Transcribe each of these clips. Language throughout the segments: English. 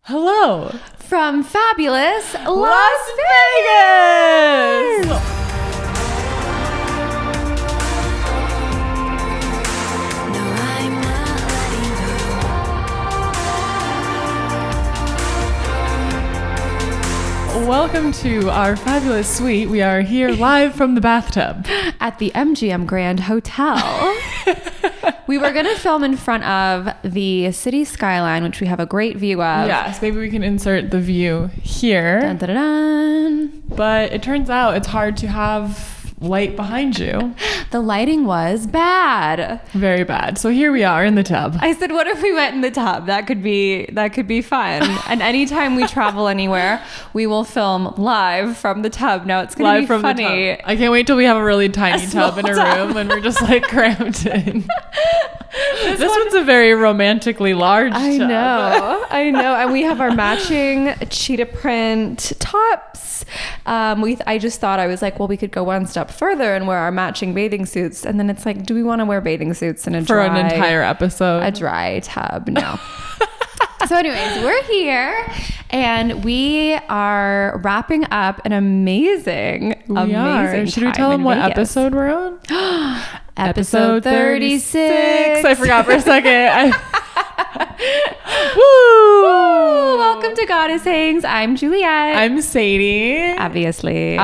Hello from fabulous Las Vegas! Welcome to our fabulous suite. We are here live from the bathtub at the MGM Grand Hotel. We were going to film in front of the city skyline, which we have a great view of. Yes, maybe we can insert the view here. Dun, dun, dun, dun. But it turns out it's hard to have light behind you. The lighting was bad. Very bad. So here we are in the tub. I said, what if we went in the tub? That could be fun. And anytime we travel anywhere, we will film live from the tub. Now it's going to be from funny. The tub. I can't wait till we have a really tiny tub in a room and we're just like cramped in. This one's a very romantically large tub. I know. And we have our matching cheetah print tops. I just thought, I was like, well, we could go one step further and wear our matching bathing suits. And then it's like, do we want to wear bathing suits in for an entire episode? A dry tub? No. So anyways, we're here and we are wrapping up an amazing Should we tell them what episode we're on? Episode 36. I forgot for a second. Woo! Welcome to Goddess Hangs. I'm Juliet. I'm Sadie. Obviously.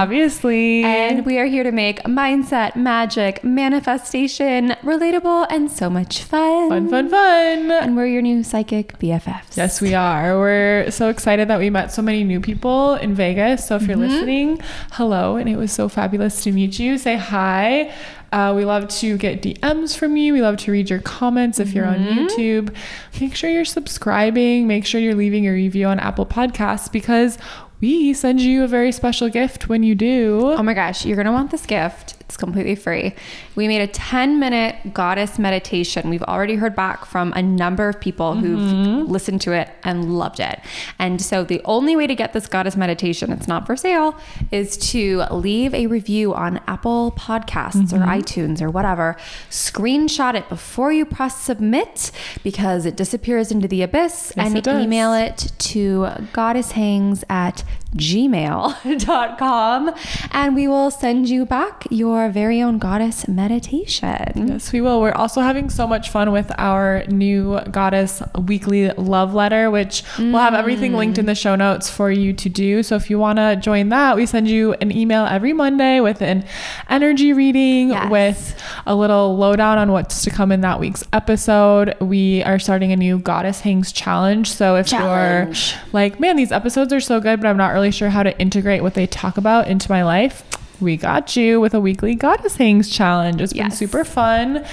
And we are here to make mindset, magic, manifestation, relatable, and so much fun. Fun. And we're your new psychic BFFs. Yes, we are. We're so excited that we met so many new people in Vegas. So if you're listening, hello. And it was so fabulous to meet you. Say hi. We love to get DMs from you. We love to read your comments if you're on YouTube. Make sure you're subscribing. Make sure you're leaving a review on Apple Podcasts because we send you a very special gift when you do. Oh my gosh, you're going to want this gift. It's completely free. We made a 10-minute goddess meditation. We've already heard back from a number of people who've listened to it and loved it. And so the only way to get this goddess meditation, it's not for sale, is to leave a review on Apple Podcasts or iTunes or whatever. Screenshot it before you press submit because it disappears into the abyss. Yes, and email it to goddesshangs@gmail.com and we will send you back your very own goddess meditation. Yes, we will. We're also having so much fun with our new goddess weekly love letter, which we'll have everything linked in the show notes for you to do. So if you want to join that, we send you an email every Monday with an energy reading, with a little lowdown on what's to come in that week's episode. We are starting a new Goddess Hangs challenge. So if you're like, man, these episodes are so good, but I'm not really sure how to integrate what they talk about into my life, we got you with a weekly Goddess Hangs challenge. It's been super fun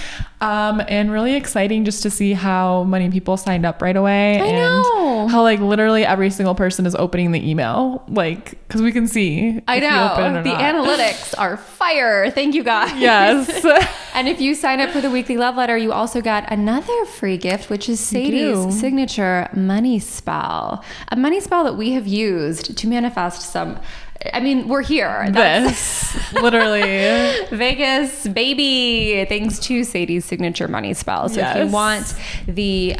and really exciting just to see how many people signed up right away. I know. How like literally every single person is opening the email, like, because we can see. I know. The analytics are fire. Thank you guys. Yes. And if you sign up for the weekly love letter, you also got another free gift, which is Sadie's signature money spell. A money spell that we have used to manifest some... I mean, we're here. Literally. Vegas, baby. Thanks to Sadie's signature money spell. So if you want the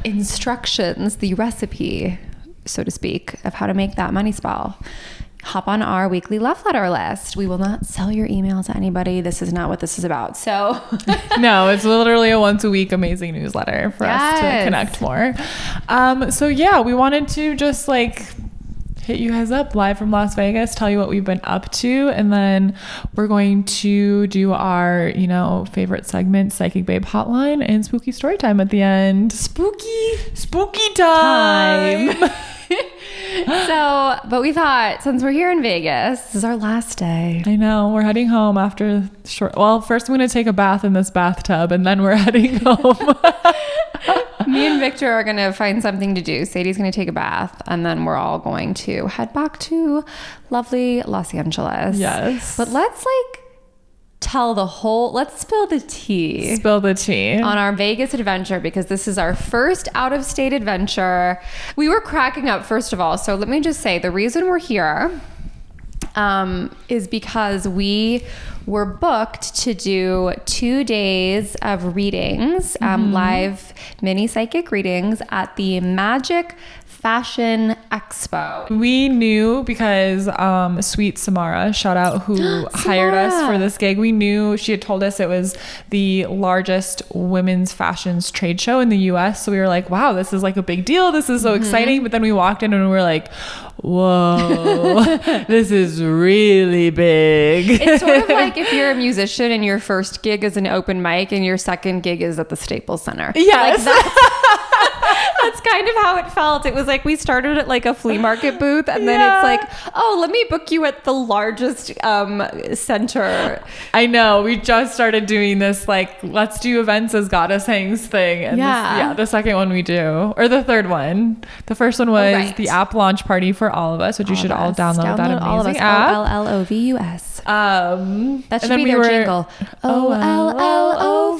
instructions, the recipe, so to speak, of how to make that money spell, hop on our weekly love letter list. We will not sell your email to anybody. This is not what this is about. So no, it's literally a once a week amazing newsletter for us to connect more. So yeah, we wanted to just like hit you guys up live from Las Vegas, tell you what we've been up to, and then we're going to do our, favorite segment, Psychic Babe Hotline and Spooky Story Time at the end. Spooky time. But we thought, since we're here in Vegas, this is our last day. I know. We're heading home after first I'm going to take a bath in this bathtub, and then we're heading home. Me and Victor are going to find something to do. Sadie's going to take a bath, and then we're all going to head back to lovely Los Angeles. Yes. But let's let's spill the tea. Spill the tea. On our Vegas adventure, because this is our first out-of-state adventure. We were cracking up, first of all. So let me just say, the reason we're here is because we were booked to do 2 days of readings, live mini psychic readings at the Magic Fashion Expo. We knew because Sweet Samara, shout out, who hired us for this gig. We knew she had told us it was the largest women's fashions trade show in the US. So we were like, wow, this is like a big deal. This is so exciting. But then we walked in and we were like, whoa, this is really big. It's sort of like if you're a musician and your first gig is an open mic and your second gig is at the Staples Center. Yes. That's kind of how it felt. It was like we started at like a flea market booth and then it's like, oh, let me book you at the largest center. I know. We just started doing this, like, let's do events as goddess hangs thing. And the second one we do, or the third one. The first one was the app launch party for all of us, which you should all download that amazing app. OLLOVUS. That should be their jingle. OLLOVUS.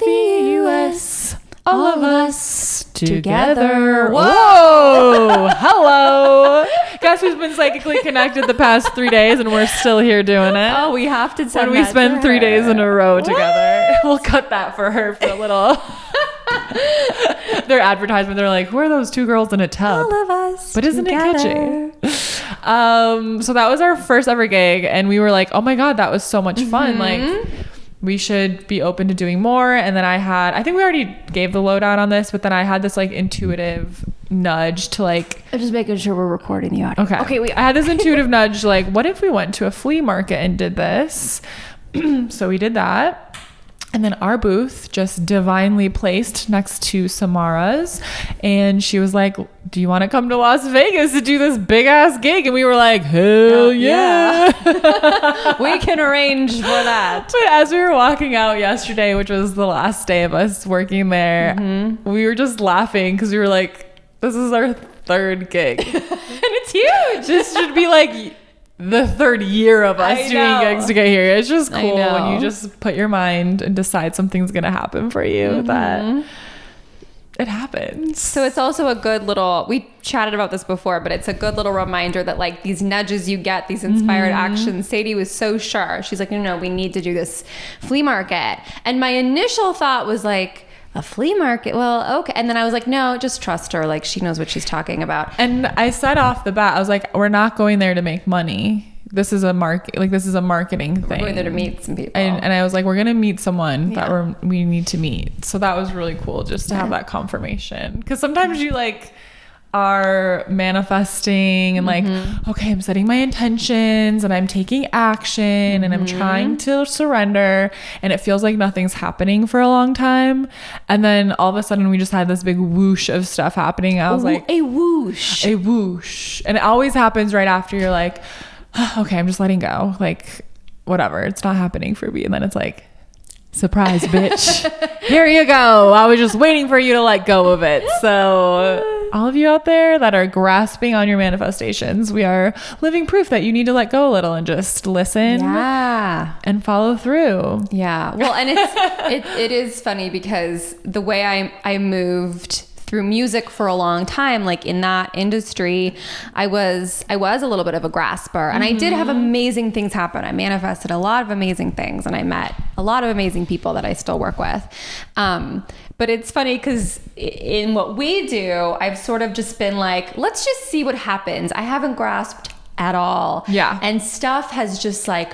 All of us together. Whoa! Hello! Guess who's been psychically connected the past 3 days and we're still here doing it? Oh, we have to send when we spend 3 days in a row together. We'll cut that for her for a little. Their advertisement, they're like, who are those two girls in a tub? All of us. But isn't together. it catchy? So that was our first ever gig and we were like, oh my God, that was so much fun. Like, we should be open to doing more. And then I think we already gave the lowdown on this, but then I had this like intuitive nudge to like, I'm just making sure we're recording the audio. Okay. I had this intuitive nudge, like, what if we went to a flea market and did this? So we did that. And then our booth just divinely placed next to Samara's. And she was like, do you want to come to Las Vegas to do this big ass gig? And we were like, hell yeah. We can arrange for that. But as we were walking out yesterday, which was the last day of us working there, we were just laughing because we were like, this is our third gig. And it's huge. This should be like the third year of us doing gigs to get here. It's just cool when you just put your mind and decide something's going to happen for you, that it happens. So it's also a good little, we chatted about this before, but it's a good little reminder that like these nudges you get, these inspired actions. Sadie was so sure. She's like, no, we need to do this flea market. And my initial thought was like, a flea market? Well, okay. And then I was like, no, just trust her. Like, she knows what she's talking about. And I said off the bat, I was like, we're not going there to make money. This is a this is a marketing thing. We're going there to meet some people. And I was like, we're going to meet someone that we need to meet. So that was really cool just to have that confirmation. Because sometimes you like are manifesting and like, okay, I'm setting my intentions and I'm taking action and I'm trying to surrender, and it feels like nothing's happening for a long time, and then all of a sudden we just had this big whoosh of stuff happening. I was like, a whoosh, and it always happens right after you're like, okay, I'm just letting go, like whatever, it's not happening for me, and then it's like, surprise, bitch. Here you go. I was just waiting for you to let go of it. So all of you out there that are grasping on your manifestations, we are living proof that you need to let go a little and just listen and follow through. Yeah. Well, and it is funny because the way I moved through music for a long time, like in that industry, I was a little bit of a grasper, and I did have amazing things happen. I manifested a lot of amazing things, and I met a lot of amazing people that I still work with. But it's funny because in what we do, I've sort of just been like, let's just see what happens. I haven't grasped at all. Yeah. And stuff has just like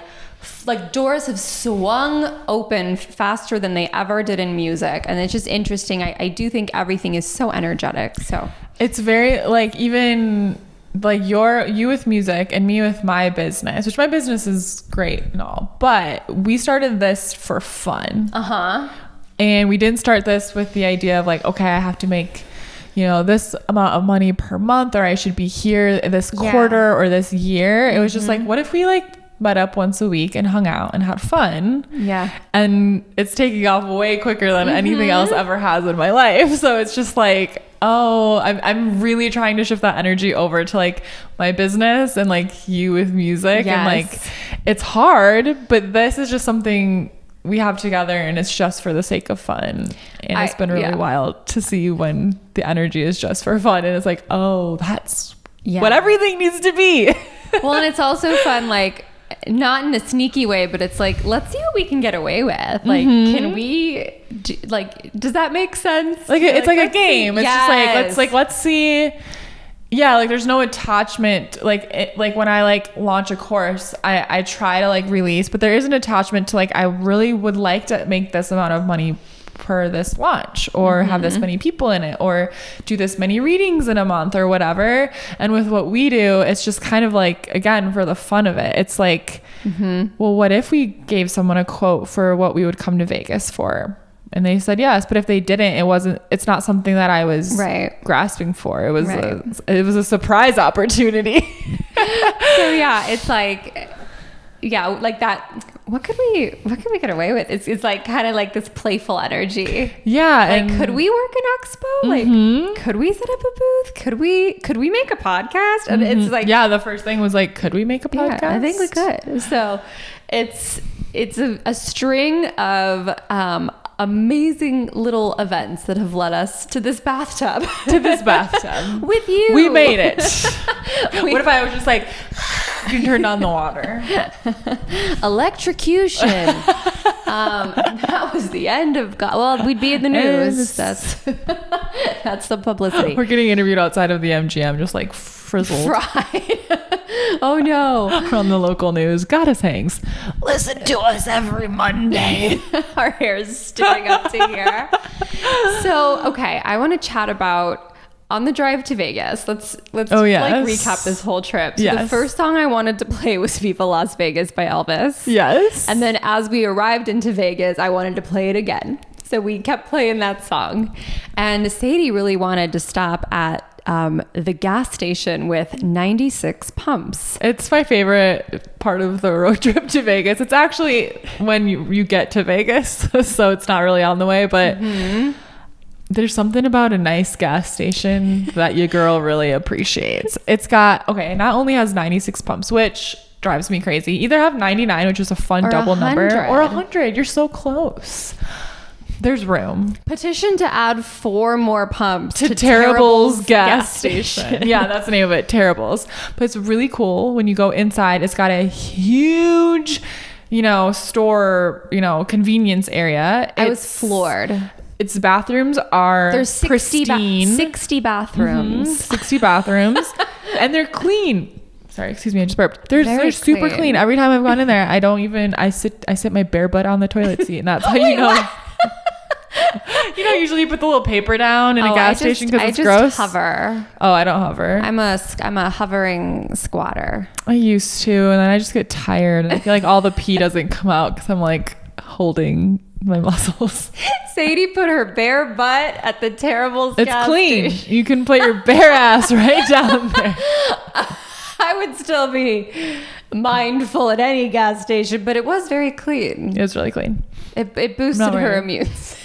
doors have swung open faster than they ever did in music. And it's just interesting. I do think everything is so energetic. So it's very like, even like you with music and me with my business, which my business is great and all, but we started this for fun. And we didn't start this with the idea of like, okay, I have to make, this amount of money per month, or I should be here this quarter or this year. It was just like, what if we like met up once a week and hung out and had fun? Yeah. And it's taking off way quicker than anything else ever has in my life. So it's just like, oh, I'm really trying to shift that energy over to like my business and like you with music. And like, it's hard, but this is just something we have together, and it's just for the sake of fun. And it's been really wild to see when the energy is just for fun, and it's like, oh, that's what everything needs to be. Well, and it's also fun, like not in a sneaky way, but it's like, let's see what we can get away with. Like, can we does that make sense? Like, it's like a game. It's just like, let's see Yeah, like there's no attachment. Like when I like launch a course, I try to like release, but there is an attachment to like I really would like to make this amount of money per this launch, or have this many people in it, or do this many readings in a month or whatever. And with what we do, it's just kind of like, again, for the fun of it. It's like, well, what if we gave someone a quote for what we would come to Vegas for? And they said yes, but if they didn't, it's not something that I was grasping for. It was a surprise opportunity. So yeah, it's like, yeah, like that. What could we get away with? It's like kind of like this playful energy. Yeah. Like, could we work an expo? Like, could we set up a booth? Could we make a podcast? And it's like, yeah, the first thing was like, could we make a podcast? Yeah, I think we could. So it's a string of amazing little events that have led us to this bathtub. With you. We made it. What if I was just like, you turn on the water? Electrocution. That was the end of well, we'd be in the news. That's the publicity. We're getting interviewed outside of the MGM, just like frizzled. Right. Oh no. On the local news. Goddess hangs. Listen to us every Monday. Our hair is sticking up to here. So, okay, I want to chat about on the drive to Vegas. Let's like recap this whole trip. So the first song I wanted to play was Viva Las Vegas by Elvis. Yes. And then as we arrived into Vegas, I wanted to play it again. So we kept playing that song. And Sadie really wanted to stop at the gas station with 96 pumps. It's my favorite part of the road trip to Vegas. It's actually when you get to Vegas, so it's not really on the way, but there's something about a nice gas station that your girl really appreciates. It's got, not only has 96 pumps, which drives me crazy. Either have 99, which is a fun double number, or 100. You're so close. There's room. Petition to add 4 more pumps to Terrible's gas station. Yeah, that's the name of it, Terrible's. But it's really cool when you go inside. It's got a huge, store, convenience area. I was floored. Its bathrooms are There's 60 bathrooms. 60 bathrooms. And they're clean. Sorry, excuse me, I just burped. They're super clean. Every time I've gone in there, I sit my bare butt on the toilet seat, and that's how you know. Usually you put the little paper down in a gas station because it's gross. I just hover. Oh, I don't hover. I'm a hovering squatter. I used to, and then I just get tired, and I feel like all the pee doesn't come out because I'm like holding my muscles. Sadie put her bare butt at the Terrible's gas clean. station. You can put your bare ass right down there. I would still be mindful at any gas station, but it was very clean. It was really clean. It boosted her immune system.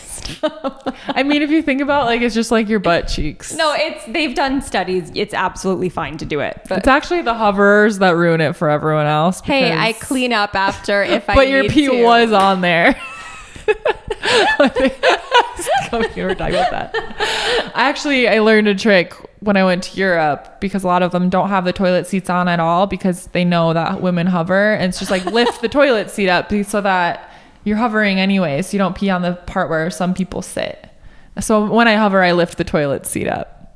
I mean, if you think about it's just like your butt cheeks. No, they've done studies. It's absolutely fine to do it. But it's actually the hovers that ruin it for everyone else. Hey, I clean up after if I but your pee to. Was on there. We were talking about that. I learned a trick when I went to Europe, because a lot of them don't have the toilet seats on at all because they know that women hover, and it's just like lift the toilet seat up so that you're hovering anyway, so you don't pee on the part where some people sit. So when I hover, I lift the toilet seat up.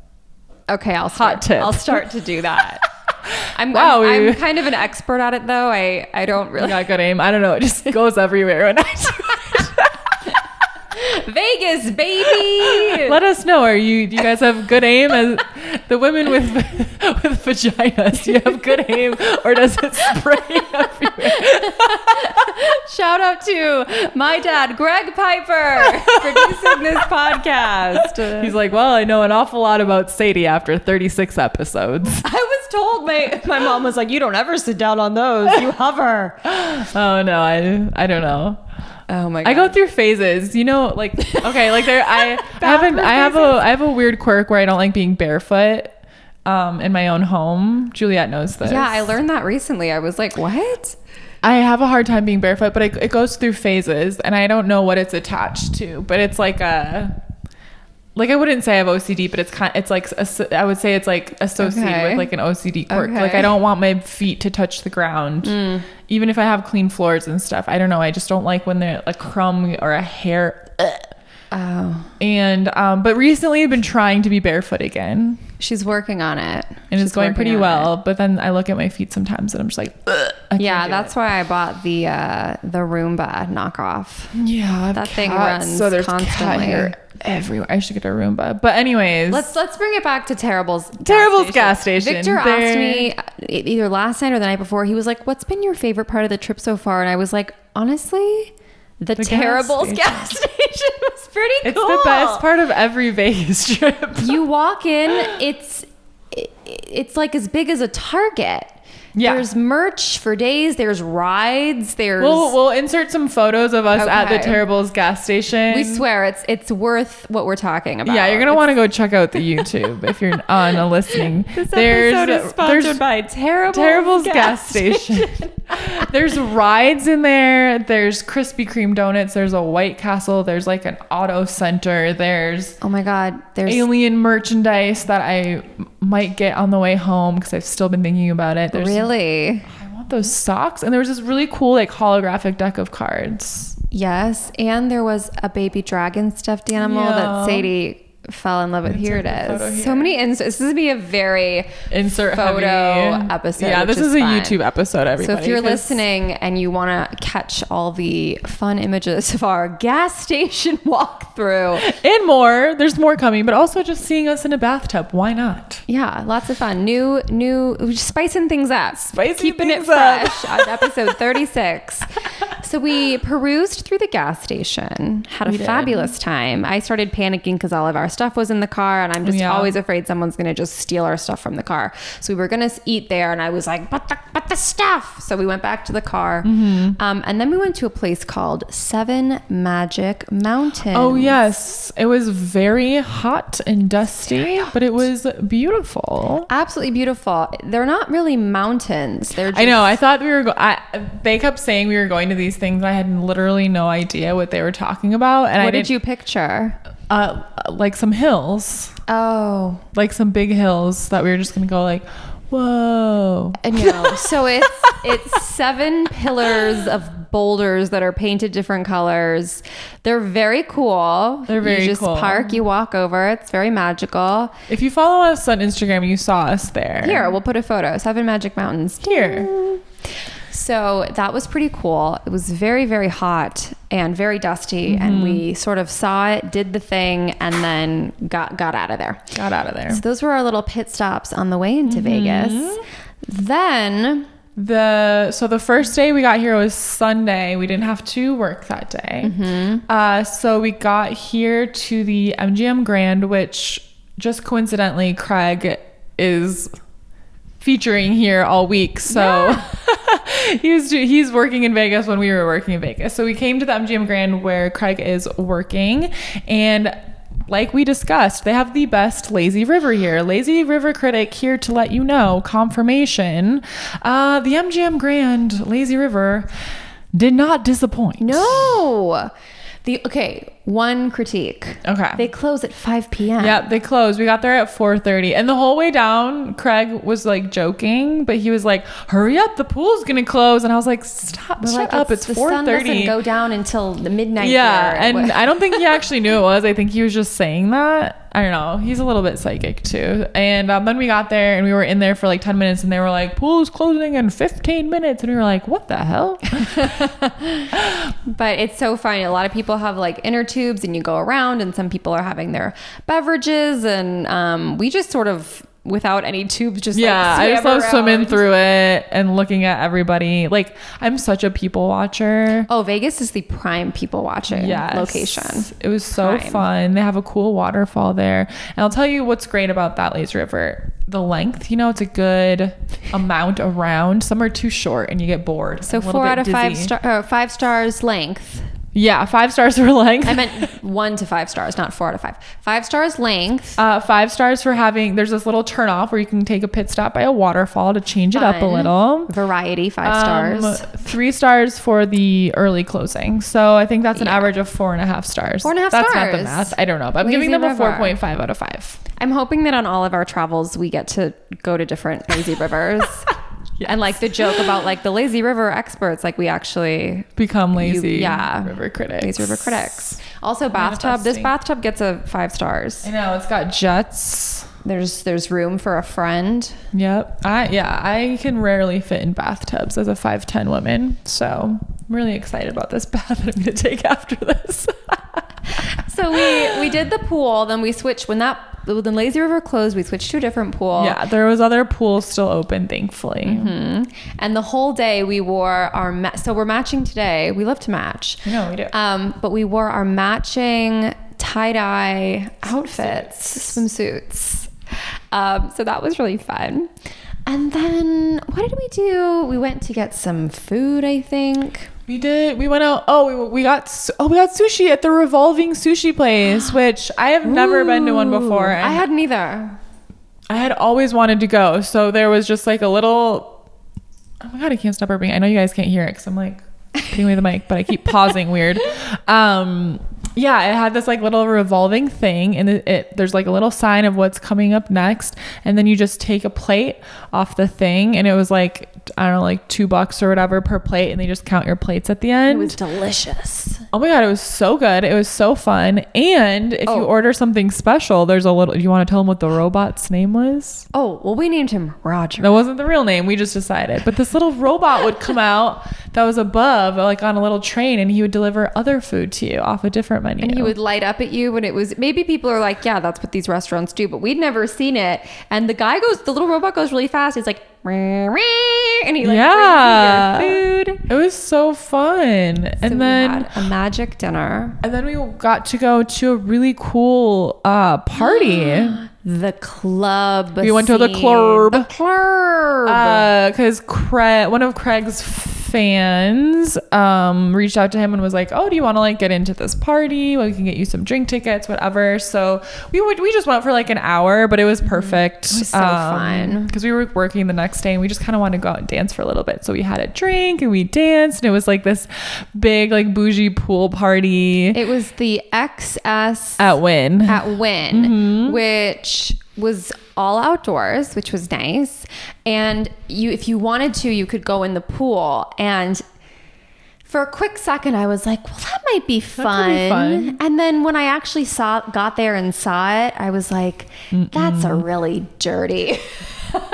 Okay, I'll start to do that. I'm kind of an expert at it though. I don't really got good aim. I don't know. It just goes everywhere when I do it. Vegas, baby. Let us know. Do you guys have good aim? As the women with vaginas, do you have good aim, or does it spray everywhere? Shout out to my dad, Greg Piper, producing this podcast. He's like, well, I know an awful lot about Sadie after 36 episodes. I was told my mom was like, you don't ever sit down on those. You hover. Oh no, I don't know. Oh my God. I go through phases, I have a weird quirk where I don't like being barefoot in my own home. Juliet knows this. Yeah, I learned that recently. I was like, what? I have a hard time being barefoot, but it goes through phases, and I don't know what it's attached to, but it's like I wouldn't say I have OCD, but I would say it's like associated with like an OCD quirk. Okay. Like I don't want my feet to touch the ground, even if I have clean floors and stuff. I don't know. I just don't like when they're a crumb or a hair. Oh. And but recently I've been trying to be barefoot again. She's working on it. And it's going pretty well. But then I look at my feet sometimes and I'm just like, ugh, yeah, that's why I bought the Roomba knockoff. Yeah, that thing runs so there's constantly. Cat hair everywhere. I should get a Roomba. But anyways, let's bring it back to Terrible's gas station. Victor asked me either last night or the night before. He was like, "What's been your favorite part of the trip so far?" And I was like, honestly, the Terrible's gas station was pretty cool. It's the best part of every Vegas trip. You walk in, it's like as big as a Target. Yeah. There's merch for days. There's rides. We'll insert some photos of us at the Terrible's gas station. We swear it's worth what we're talking about. Yeah, you're gonna want to go check out the YouTube if you're on a listening. This episode is sponsored by Terrible's gas station. There's rides in there. There's Krispy Kreme donuts. There's a White Castle. There's like an auto center. There's oh my god, there's alien merchandise that I might get on the way home because I've still been thinking about it. Really? I want those socks. And there was this really cool like holographic deck of cards. Yes, and there was a baby dragon stuffed animal that Sadie fell in love with. Here it is. So many inserts. This is gonna be a very photo episode. Yeah, this is a fun YouTube episode, everybody. So if you're listening and you want to catch all the fun images of our gas station walkthrough and more, there's more coming, but also just seeing us in a bathtub. Why not? Yeah, lots of fun. New, spicing things up. Keeping it fresh on episode 36. So we perused through the gas station, had a fabulous time. I started panicking because all of our stuff was in the car, and I'm just always afraid someone's going to just steal our stuff from the car. So we were going to eat there, and I was like, but the stuff. So we went back to the car. And then we went to a place called Seven Magic Mountains. Oh, yes. It was very hot and dusty, but it was beautiful. Absolutely beautiful. They're not really mountains. They're just... I know. I thought we were they kept saying we were going to these things. I had literally no idea what they were talking about. And what did you picture? Like some hills. Oh. Like some big hills that we were just going to go like, whoa. No. So it's 7 pillars of boulders that are painted different colors. They're very cool. They're very cool. You just park, you walk over. It's very magical. If you follow us on Instagram, you saw us there. Here, we'll put a photo. 7 Magic Mountains. Here. So that was pretty cool. It was very, very hot and very dusty. And we sort of saw it, did the thing, and then got out of there. So those were our little pit stops on the way into Vegas. Then... the first day we got here was Sunday. We didn't have to work that day. So we got here to the MGM Grand, which just coincidentally Craig is featuring here all week. So he's working in Vegas when we were working in Vegas. So we came to the MGM Grand where Craig is working, and like we discussed, they have the best lazy river here. Lazy River critic here to let you know, confirmation. The MGM Grand lazy river did not disappoint. No. One critique. Okay. They close at 5 p.m. Yeah, they closed. We got there at 4:30. And the whole way down, Craig was like joking, but he was like, hurry up, the pool's going to close. And I was like, shut up. It's 4:30. The sun doesn't go down until the midnight. Yeah. And I don't think he actually knew it was. I think he was just saying that. I don't know. He's a little bit psychic too. And then we got there and we were in there for like 10 minutes and they were like, pool's closing in 15 minutes. And we were like, what the hell? But it's so funny. A lot of people have like inner tubes and you go around, and some people are having their beverages, and we just sort of, without any tubes, just I just love swimming through it and looking at everybody. Like, I'm such a people watcher. Oh, Vegas is the prime people watching location. It was so fun. They have a cool waterfall there, and I'll tell you what's great about that lazy river. The length, it's a good amount around. Some are too short and you get bored. So 4 out of 5 stars length. Yeah, 5 stars for length. I meant 1 to 5 stars, not 4 out of 5. 5 stars length. 5 stars for there's this little turn off where you can take a pit stop by a waterfall to change it up a little. Variety, 5 stars. 3 stars for the early closing. So I think that's an average of 4.5 stars. 4.5 stars. That's not the math. I don't know, but I'm giving them a 4.5 out of 5. I'm hoping that on all of our travels, we get to go to different lazy rivers. Yes. And like the joke about like the lazy river experts, like we actually become lazy river critics. Lazy river critics. Also bathtub. This bathtub gets a 5 stars. I know, it's got jets. There's room for a friend. Yep. I can rarely fit in bathtubs as a 5'10" woman. So I'm really excited about this bath that I'm going to take after this. So we did the pool, then we switched when Lazy River closed, we switched to a different pool. Yeah, there was other pools still open, thankfully. Mm-hmm. And the whole day we wore our so we're matching today. We love to match. I know we do. But we wore our matching tie-dye outfits, swimsuits. So that was really fun. And then what did we do? We went to get some food, I think. We did. We went out. We got sushi at the revolving sushi place, which I have never been to one before. And I hadn't either. I had always wanted to go. So there was just like a little. Oh my god! I can't stop burping. I know you guys can't hear it because I'm like putting away the mic, but I keep pausing weird. Yeah, it had this like little revolving thing, and there's like a little sign of what's coming up next, and then you just take a plate off the thing, and it was like, I don't know, like $2 or whatever per plate, and they just count your plates at the end. It was delicious. Oh my god, it was so good. It was so fun. And if you order something special, there's a little. Do you want to tell them what the robot's name was? Oh, well, we named him Roger. That wasn't the real name. We just decided. But this little robot would come out that was above, like on a little train, and he would deliver other food to you off a different menu. And he would light up at you when it was, maybe people are like, yeah, that's what these restaurants do, but we'd never seen it. And the little robot goes really fast. He's like, and he like brings you your food. It was so fun. And then we had a magic dinner. And then we got to go to a really cool party. The club. We went to the club. The club. Because one of Craig's fans reached out to him and was like, oh, do you want to like get into this party? Well, we can get you some drink tickets, whatever. So we just went for like an hour, but it was perfect. It was so fun. Because we were working the next day and we just kind of wanted to go out and dance for a little bit. So we had a drink and we danced, and it was like this big like bougie pool party. It was the XS at Wynn, mm-hmm. which was all outdoors, which was nice. And if you wanted to, you could go in the pool. And for a quick second, I was like, well, that might be fun. And then when I actually got there and saw it, I was like, that's a really dirty.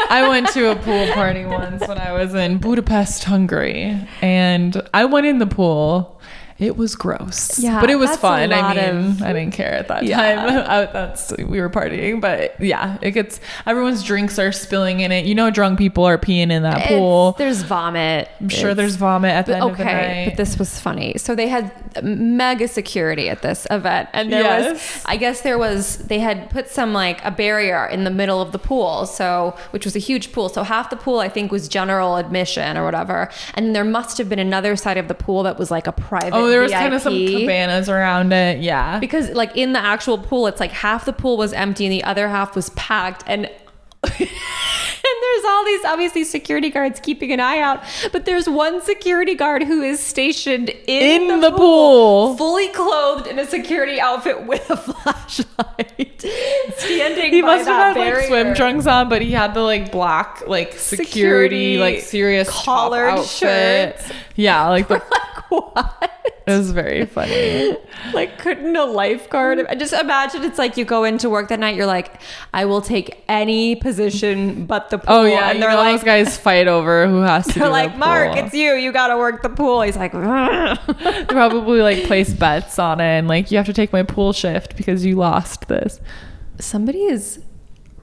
I went to a pool party once when I was in Budapest, Hungary, and I went in the pool. It was gross, but it was fun. I didn't care at that time. We were partying, but yeah, everyone's drinks are spilling in it. Drunk people are peeing in that pool. There's vomit. I'm sure there's vomit at the end of the night. But this was funny. So they had mega security at this event, and they had put some like a barrier in the middle of the pool, which was a huge pool. So half the pool I think was general admission or whatever, and there must have been another side of the pool that was like a private. There was kind of some cabanas around it. Yeah. Because like in the actual pool, it's like half the pool was empty and the other half was packed. And there's all these obviously security guards keeping an eye out. But there's one security guard who is stationed in the pool, fully clothed in a security outfit with a flashlight. Standing he by must have had barrier. like swim trunks on, but he had the like black like security like serious collared shirt. Yeah, like the what? It was very funny. Like, couldn't a lifeguard? I just imagine it's like you go into work that night, you're like, I will take any position but the pool. Oh yeah, and they're like, those guys fight over who has to. They're like, Mark, it's you got to work the pool. He's like, they probably like place bets on it, and like, you have to take my pool shift because you lost this. Somebody is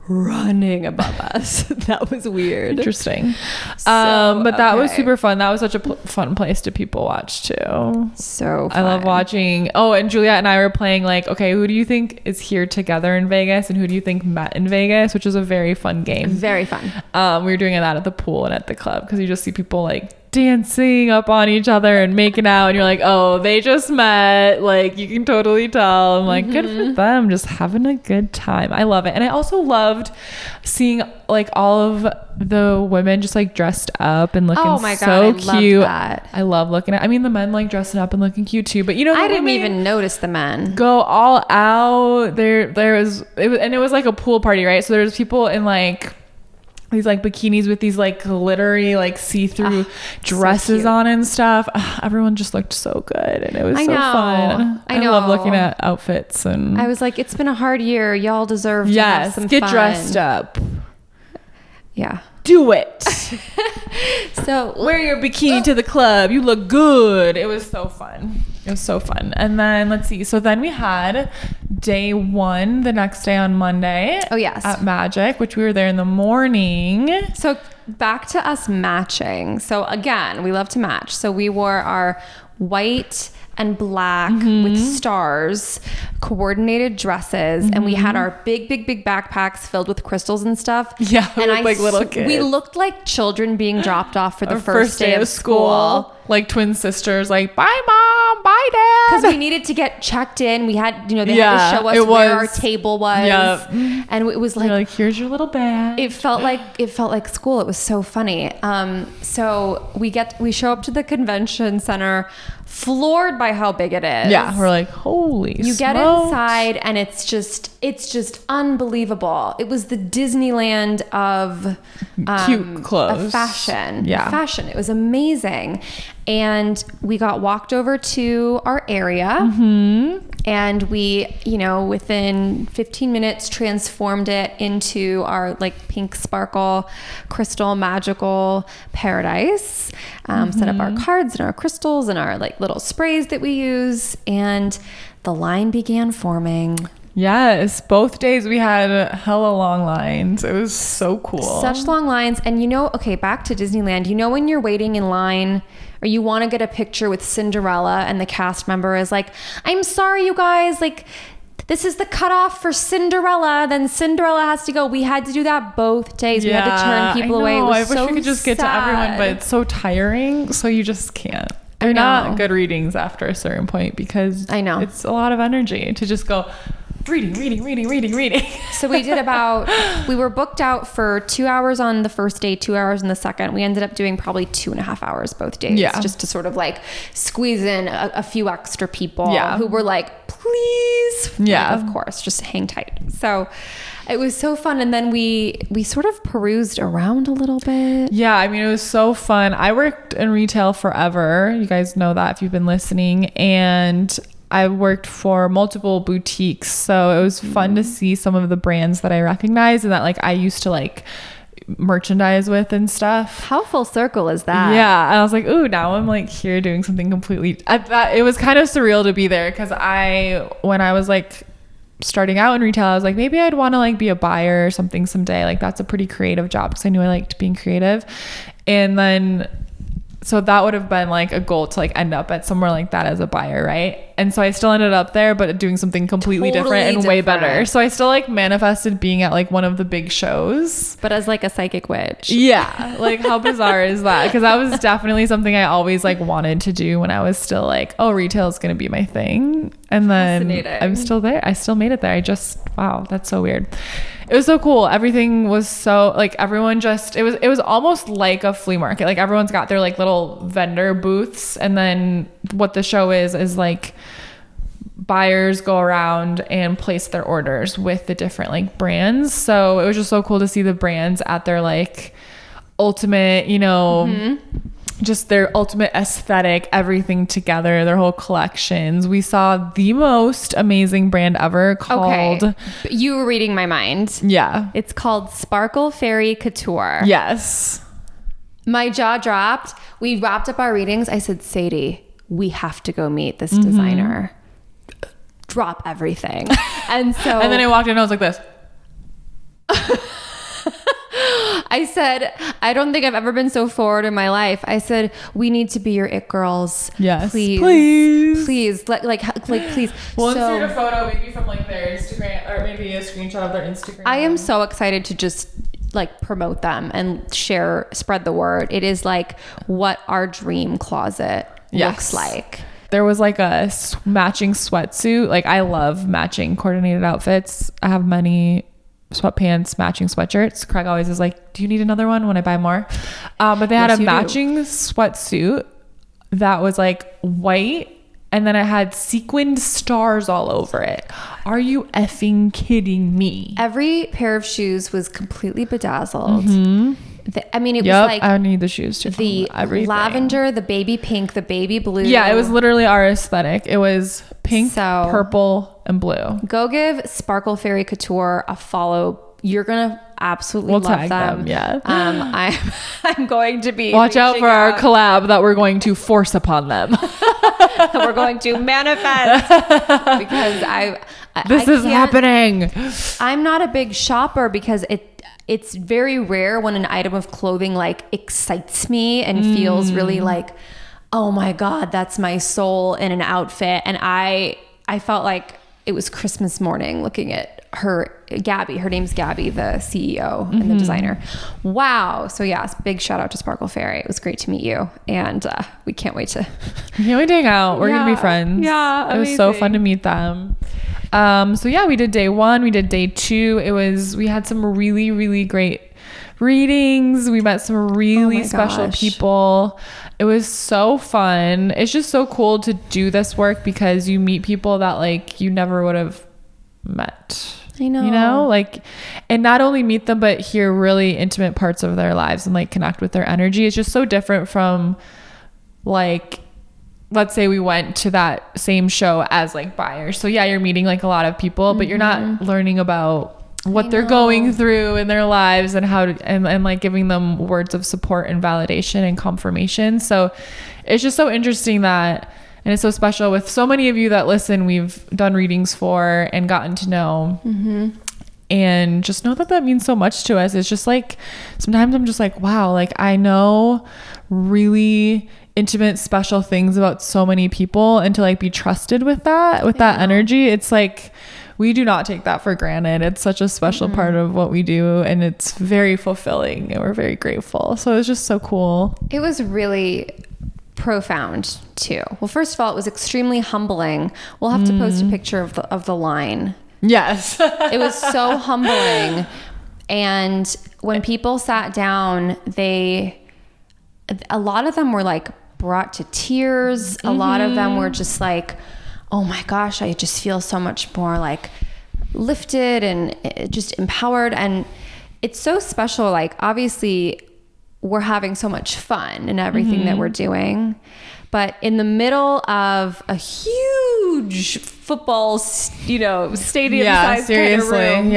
running above us. That was weird. Interesting. But that was super fun. That was such a fun place to people watch too. So fun. I love watching. Oh, and Juliet and I were playing like, okay, who do you think is here together in Vegas, and who do you think met in Vegas, which was a very fun game. Very fun. We were doing that at the pool and at the club, because you just see people like dancing up on each other and making out, and you're like, oh, they just met. Like, you can totally tell. I'm like, good for them, just having a good time. I love it. And I also loved seeing like all of the women just like dressed up and looking so cute. I love looking at, I mean, the men like dressing up and looking cute too, but I didn't even notice the men go all out. There was, it was like a pool party, right? So there's people in like these like bikinis with these like glittery like see-through dresses so on and stuff. Everyone just looked so good, and it was so fun. I know. love looking at outfits, and I was like, it's been a hard year. Y'all deserve to have some get fun. dressed up. Yeah. Do it. So wear your bikini to the club. You look good. It was so fun. And then let's see. So then we had day 1 the next day on Monday. Oh, yes. At Magic, which we were there in the morning. So back to us matching. So again, we love to match. So we wore our white and black with stars coordinated dresses, and we had our big backpacks filled with crystals and stuff. Yeah, we looked like little kids. We looked like children being dropped off for the first day of school. Like twin sisters, like, bye mom, bye dad. Because we needed to get checked in. We had, they had to show us where our table was. Yep. And it was like, you're like, here's your little bag. It felt like school. It was so funny. So we show up to the convention center, floored by how big it is. Yeah, we're like, holy You smokes. get inside and it's just unbelievable. It was the Disneyland of cute clothes, of fashion. Yeah, fashion. It was amazing. And we got walked over to our area, and we, within 15 minutes transformed it into our like pink sparkle crystal magical paradise. Set up our cards and our crystals and our like little sprays that we use, and the line began forming. Yes, both days we had hella long lines. It was so cool. Such long lines. And back to Disneyland, when you're waiting in line or you want to get a picture with Cinderella and the cast member is like, I'm sorry, you guys, like, this is the cutoff for Cinderella. Then Cinderella has to go. We had to do that both days. We had to turn people away. It was I wish we could just get to everyone, but it's so tiring. So you just can't. They're not good readings after a certain point, because I know it's a lot of energy to just go reading. So we were booked out for 2 hours on the first day, 2 hours on the second. We ended up doing probably 2.5 hours both days, just to sort of like squeeze in a few extra people who were like, please. Yeah. Like, of course, just hang tight. So it was so fun. And then we sort of perused around a little bit. Yeah, I mean, it was so fun. I worked in retail forever. You guys know that if you've been listening. And I worked for multiple boutiques, so it was fun to see some of the brands that I recognized and that like I used to like merchandise with and stuff. How full circle is that? Yeah, and I was like, ooh, now I'm like here doing something completely. It was kind of surreal to be there, because when I was like starting out in retail, I was like, maybe I'd want to like be a buyer or something someday. Like that's a pretty creative job, because I knew I liked being creative, and then. So that would have been like a goal to like end up at somewhere like that as a buyer, right? And so I still ended up there, but doing something completely different and way better. So I still like manifested being at like one of the big shows. But as like a psychic witch. Yeah. Like how bizarre is that? Because that was definitely something I always like wanted to do when I was still like, oh, retail is going to be my thing. And then I'm still there. I still made it there. Wow, that's so weird. It was so cool. Everything was so like everyone just, it was almost like a flea market. Like everyone's got their like little vendor booths. And then what the show is like buyers go around and place their orders with the different like brands. So it was just so cool to see the brands at their like ultimate, just their ultimate aesthetic, everything together, their whole collections. We saw the most amazing brand ever called... Okay. You were reading my mind. Yeah. It's called Sparkle Fairy Couture. Yes. My jaw dropped. We wrapped up our readings. I said, Sadie, we have to go meet this designer. Drop everything. And then I walked in and I was like this. I said, I don't think I've ever been so forward in my life. I said, we need to be your it girls. Yes. Please. Please. Like, please. We'll insert a photo maybe from like their Instagram, or maybe a screenshot of their Instagram. I am so excited to just like promote them and spread the word. It is like what our dream closet looks like. There was like a matching sweatsuit. Like I love matching coordinated outfits. I have many sweatpants, matching sweatshirts. Craig always is like, do you need another one when I buy more? But they had a matching sweatsuit that was like white and then it had sequined stars all over it. Are you effing kidding me? Every pair of shoes was completely bedazzled. I mean, it was like, I need the shoes too. The lavender, the baby pink, the baby blue. Yeah, it was literally our aesthetic. It was pink, purple, and blue. Go give Sparkle Fairy Couture a follow. You're gonna absolutely love them. Yeah. I'm going to be watch out for our collab that we're going to force upon them. We're going to manifest because this is happening. I'm not a big shopper because it's very rare when an item of clothing like excites me and feels really like, oh my God, that's my soul in an outfit. And I felt like it was Christmas morning looking at Gabby. Her name's Gabby, the CEO and the designer. Wow. So yes, big shout out to Sparkle Fairy. It was great to meet you. And we can't wait to hang out. We're going to be friends. Yeah. It was so fun to meet them. So yeah, we did day 1, we did day 2. We had some really, really great readings. We met some really special people. It was so fun. It's just so cool to do this work because you meet people that like you never would have met. I know. You know, like, and not only meet them, but hear really intimate parts of their lives and like connect with their energy. It's just so different from like, let's say we went to that same show as like buyers. So yeah, you're meeting like a lot of people, but you're not learning about what they're going through in their lives and how to, and like giving them words of support and validation and confirmation. So it's just so interesting that, and it's so special with so many of you that listen, we've done readings for and gotten to know. And just know that means so much to us. It's just like, sometimes I'm just like, wow, like I know really intimate, special things about so many people, and to like be trusted with that energy, it's like, we do not take that for granted. It's such a special part of what we do, and it's very fulfilling, and we're very grateful. So it was just so cool. It was really profound too. Well, first of all, it was extremely humbling. We'll have to post a picture of the line. Yes. It was so humbling. And when people sat down, a lot of them were like brought to tears. A lot of them were just like, oh my gosh, I just feel so much more like lifted and just empowered. And it's so special. Like, obviously we're having so much fun in everything that we're doing, but in the middle of a huge football, stadium sized kind of room,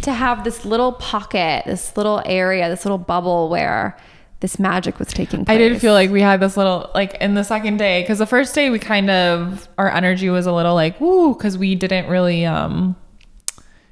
to have this little pocket, this little area, this little bubble where this magic was taking place. I did feel like we had this little, like in the second day, because the first day we kind of, our energy was a little like, woo, because we didn't really,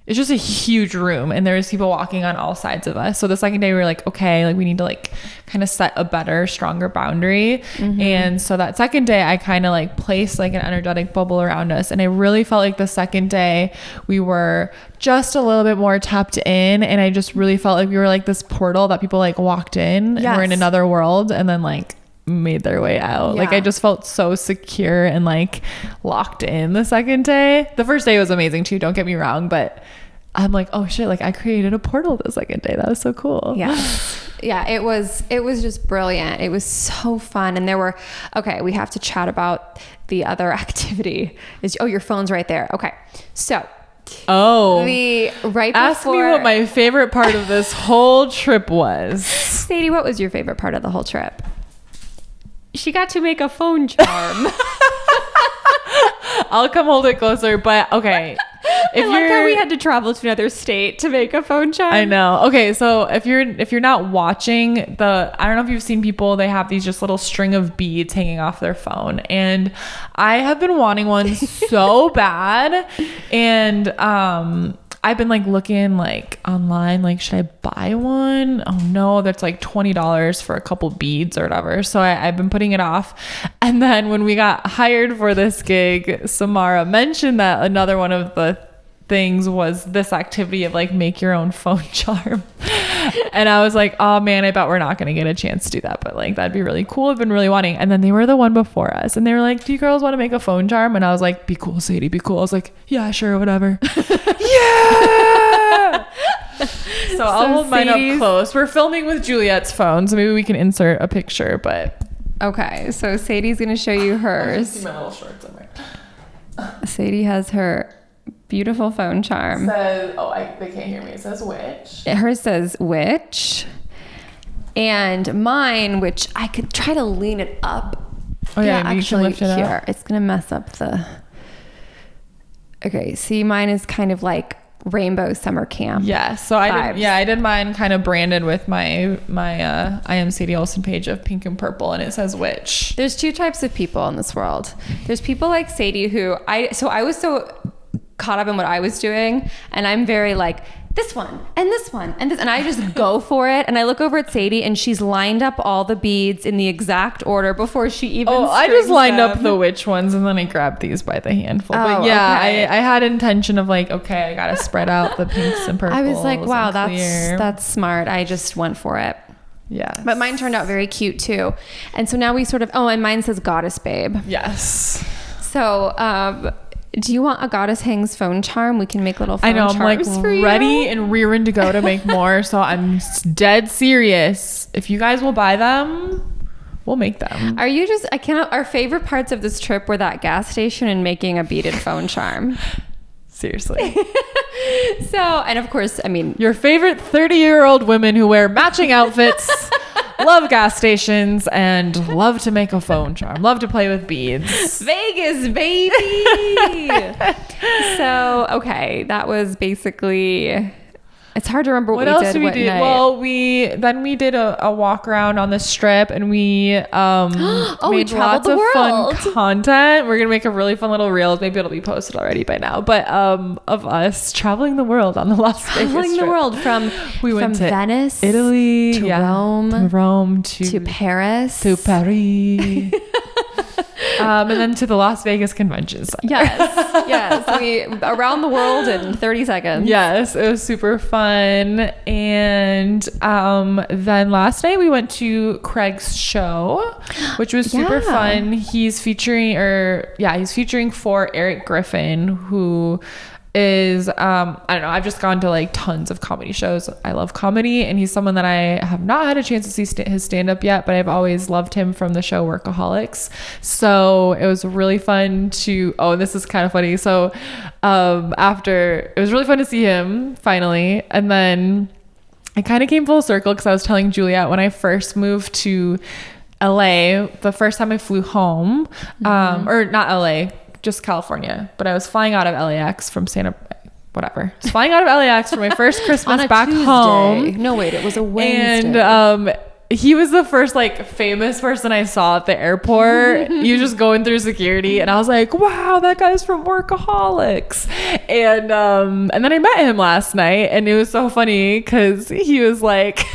it's just a huge room and there was people walking on all sides of us. So the second day we were like, okay, like we need to like kind of set a better, stronger boundary. And so that second day I kind of like placed like an energetic bubble around us. And I really felt like the second day we were just a little bit more tapped in. And I just really felt like we were like this portal that people like walked in and were in another world and then like made their way out. Like I just felt so secure and like locked in the second day. The first day was amazing too, don't get me wrong, but I'm like, oh shit, like I created a portal the second day. That was so cool. Yeah, it was just brilliant. It was so fun. And we have to chat about the other activity. Your phone's right there. Okay. So ask me what my favorite part of this whole trip was. Sadie, what was your favorite part of the whole trip? She got to make a phone charm. I'll come hold it closer, but okay. I like how we had to travel to another state to make a phone charm. I know. Okay, so if you're not watching I don't know if you've seen people, they have these just little string of beads hanging off their phone, and I have been wanting one so bad, and I've been like looking like online, like, should I buy one? Oh no, that's like $20 for a couple beads or whatever. So I've been putting it off. And then when we got hired for this gig, Samara mentioned that another one of the things was this activity of like make your own phone charm. And I was like, oh man, I bet we're not going to get a chance to do that, but like that'd be really cool. I've been really wanting. And then they were the one before us and they were like, do you girls want to make a phone charm? And I was like, be cool, Sadie, be cool. I was like, yeah, sure, whatever. Yeah. So I'll hold mine up close. We're filming with Juliet's phone, so maybe we can insert a picture, but Okay, so Sadie's gonna show you I hers. see my little shorts somewhere. Sadie has her beautiful phone charm. Says, they can't hear me. It says which. Hers says which. And mine, which I could try to lean it up. Oh yeah, maybe you can lift it here. up. It's gonna mess up the. Okay, see, mine is kind of like rainbow summer camp. Yeah, so I did mine kind of branded with my I am Sadie Olsen page of pink and purple, and it says which. There's two types of people in this world. There's people like Sadie who I was so caught up in what I was doing, and I'm very like this one and this one and this, and I just go for it. And I look over at Sadie, and she's lined up all the beads in the exact order before she even. Oh, I just lined up the which ones, and then I grabbed these by the handful. But yeah, okay. I had intention of like, okay, I gotta spread out the pinks and purples. I was like, wow, and that's smart. I just went for it. Yeah, but mine turned out very cute too. And so now we sort of, and mine says Goddess Babe. Yes. So do you want a Goddess Hangs phone charm? We can make little phone charms. I know, I'm like ready and rearing to go to make more. So I'm dead serious. If you guys will buy them, we'll make them. Are you just, our favorite parts of this trip were that gas station and making a beaded phone charm. Seriously. So, and of course, I mean, your favorite 30-year-old women who wear matching outfits, love gas stations, and love to make a phone charm, love to play with beads. Vegas, baby. So, okay, that was basically. It's hard to remember what else did. Well, we did a walk around on the strip, and we made lots of fun content. We're gonna make a really fun little reel. Maybe it'll be posted already by now. But of us traveling the world on the Las Vegas traveling the world from Venice, Italy, to Rome, to Paris, and then to the Las Vegas Convention Center. Yes. We around the world in 30 seconds. Yes, it was super fun. And then last night we went to Craig's show, which was super fun. He's featuring for Eric Griffin, who is I don't know, I've just gone to like tons of comedy shows. I love comedy, and he's someone that I have not had a chance to see his stand-up yet, but I've always loved him from the show Workaholics. So it was really fun to this is kind of funny. So after, it was really fun to see him finally, and then it kind of came full circle because I was telling Juliet when I first moved to LA, the first time I flew home, or not LA, just California, but I was flying out of LAX from flying out of LAX for my first Christmas back Tuesday. home. No, wait, it was a Wednesday. And he was the first like famous person I saw at the airport. He was just going through security, and I was like, wow, that guy's from Workaholics. And then I met him last night, and it was so funny because he was like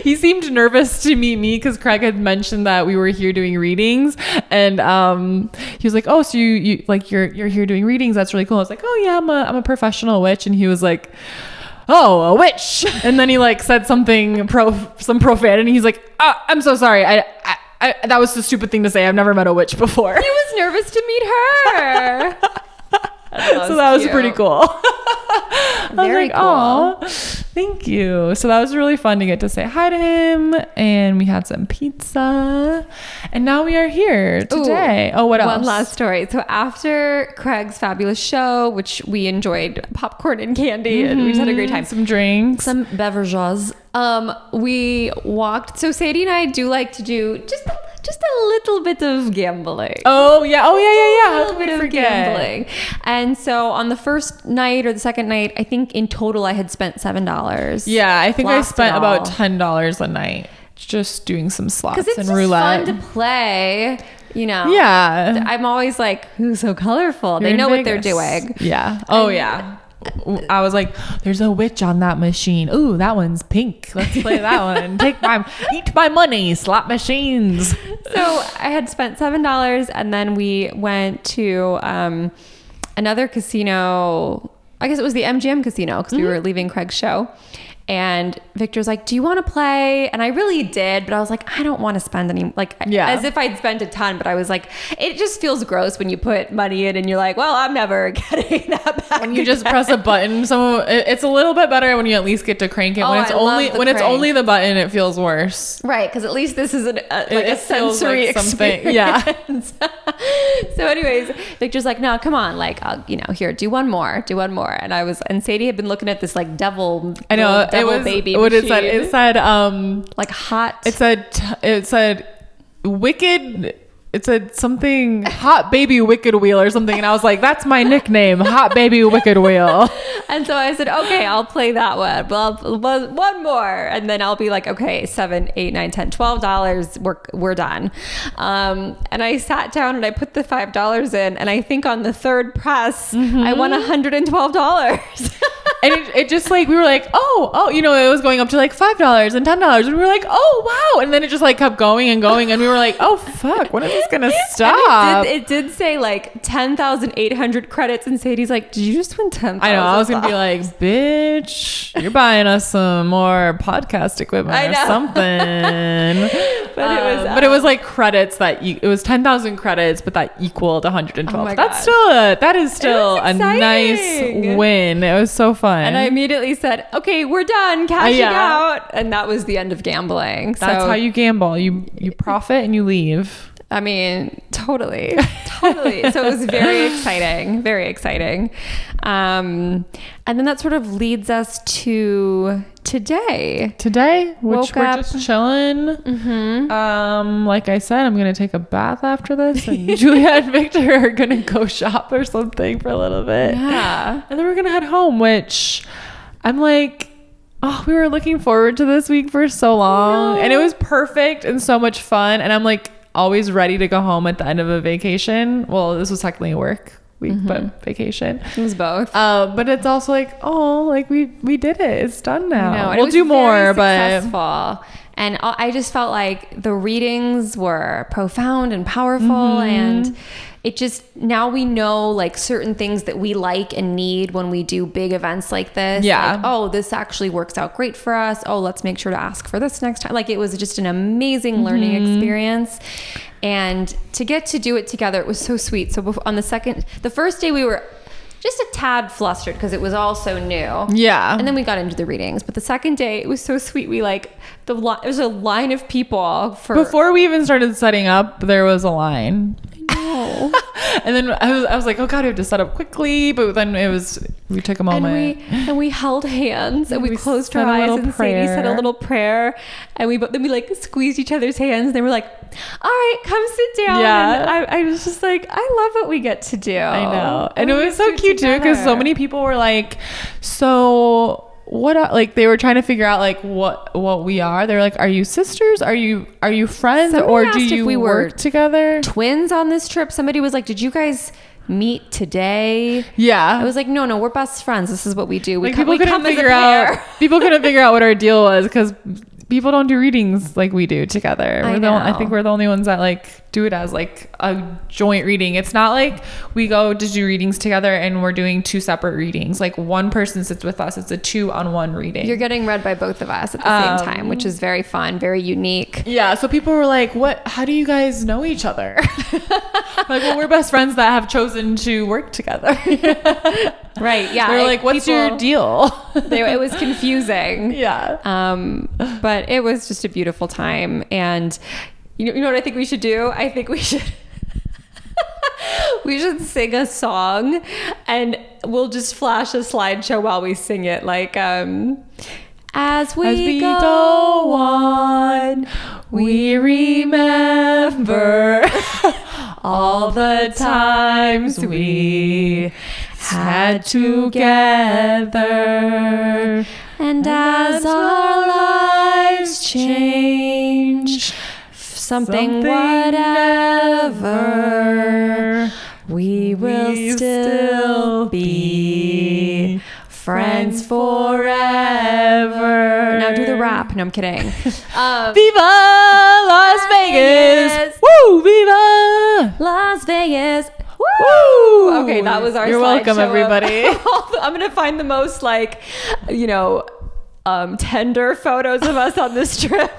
he seemed nervous to meet me because Craig had mentioned that we were here doing readings, and he was like, oh, so you like you're here doing readings, that's really cool. I was like, oh yeah, I'm a professional witch. And he was like, oh, a witch. And then he like said something some profanity. He's like, oh, I'm so sorry, I that was a stupid thing to say, I've never met a witch before. He was nervous to meet her. So that was pretty cool. Very cool. Oh, thank you. So that was really fun to get to say hi to him, and we had some pizza, and now we are here today. What else? One last story. So after Craig's fabulous show, which we enjoyed popcorn and candy, and we just had a great time. Some drinks, some beverages. We walked. So Sadie and I do like to do just a little bit of gambling. Oh yeah. How could we forget? Gambling. And so on the first night or the second night, I think in total I had spent $7. Yeah, I think I spent about $10 a night just doing some slots and roulette. Because it's fun to play, you know. Yeah. I'm always like, who's so colorful? They know what they're doing. Yeah. Oh yeah. I was like, there's a witch on that machine. Ooh, that one's pink. Let's play that one. Eat my money, slot machines. So I had spent $7, and then we went to another casino. I guess it was the MGM casino because we were leaving Craig's show. And Victor's like, do you want to play? And I really did, but I was like, I don't want to spend any, as if I'd spent a ton, but I was like, it just feels gross when you put money in and you're like, well, I'm never getting that back. When you just press a button, it's a little bit better when you at least get to crank it. It's only the button, it feels worse. Right, because at least this is a sensory experience. Yeah. So anyways, Victor's like, no, come on, here, do one more. And Sadie had been looking at this devil baby what machine. it said hot. It said wicked. It said something hot baby wicked wheel or something, and I was like, that's my nickname, hot baby wicked wheel. And so I said, okay, I'll play that one. Well, one more, and then I'll be like, okay, $7, $8, $9, $10, $12. We're done. And I sat down and I put the $5 in, and I think on the third press, I won $112. And it just we were like, oh, it was going up to $5 and $10, and we were like, oh wow, and then it just kept going and going, and we were like, oh fuck, when is this gonna stop? It did say 10,800 credits, and Sadie's like, did you just win 10,000? I know, I was gonna be like, bitch, you're buying us some more podcast equipment or something. But it was credits it was 10,000 credits, but that equaled 112. That is still a nice win. It was so fun. And I immediately said, okay, we're done cashing out. And that was the end of gambling. That's how you gamble. You profit and you leave. I mean, totally. So it was very exciting, very exciting. And then that sort of leads us to today, which we're just chilling. Like I said, I'm going to take a bath after this, and Juliet and Victor are going to go shop or something for a little bit. Yeah. And then we're going to head home, which I'm like, oh, we were looking forward to this week for so long, and it was perfect and so much fun. And I'm always ready to go home at the end of a vacation. Well, this was technically a work week, but vacation. It was both. But it's also we did it. It's done now. We'll do more, but and I just felt like the readings were profound and powerful, and it just, now we know certain things that we like and need when we do big events like this. Yeah. This actually works out great for us. Let's make sure to ask for this next time. It was just an amazing learning experience. And to get to do it together, it was so sweet. So on the first day we were just a tad flustered because it was all so new. Yeah. And then we got into the readings. But the second day, it was so sweet. We there's a line of people before we even started setting up, there was a line. And then I was like, oh god, we have to set up quickly, but then we took a moment and we held hands and we closed our eyes, and Sadie said a little prayer, and then we squeezed each other's hands, and they were like, all right, come sit down. Yeah. And I was just like, I love what we get to do. I know. And it was so cute too, because so many people were like, so what, they were trying to figure out what we are. They're like, are you sisters? Are you friends? Somebody or asked do you if we work together? Twins on this trip. Somebody was like, did you guys meet today? Yeah. I was like, no, we're best friends. This is what we do. People couldn't figure out what our deal was, because people don't do readings like we do together. I think we're the only ones that do it as a joint reading. It's not we go to do readings together and we're doing two separate readings. One person sits with us. It's a 2-on-1 reading. You're getting read by both of us at the same time, which is very fun, very unique. Yeah. So people were like, how do you guys know each other? Well, we're best friends that have chosen to work together. Right. Yeah. They're like, what's your deal? It was confusing. Yeah. But it was just a beautiful time. And you know what I think we should do? I think we should sing a song, and we'll just flash a slideshow while we sing it. As we go on, we remember all the times we had together. And as our lives change, something whatever, we will still be friends forever. Now do the rap. No, I'm kidding. Viva Las Vegas! Woo! Viva Las Vegas! Woo! Okay, that was our You're welcome, show everybody. I'm gonna find the most tender photos of us on this trip.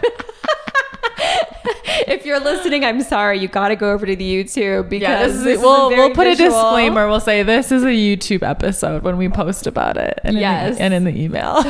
If you're listening, I'm sorry. You got to go over to the YouTube because we'll put visual. A disclaimer. We'll say this is a YouTube episode when we post about it, and in the email.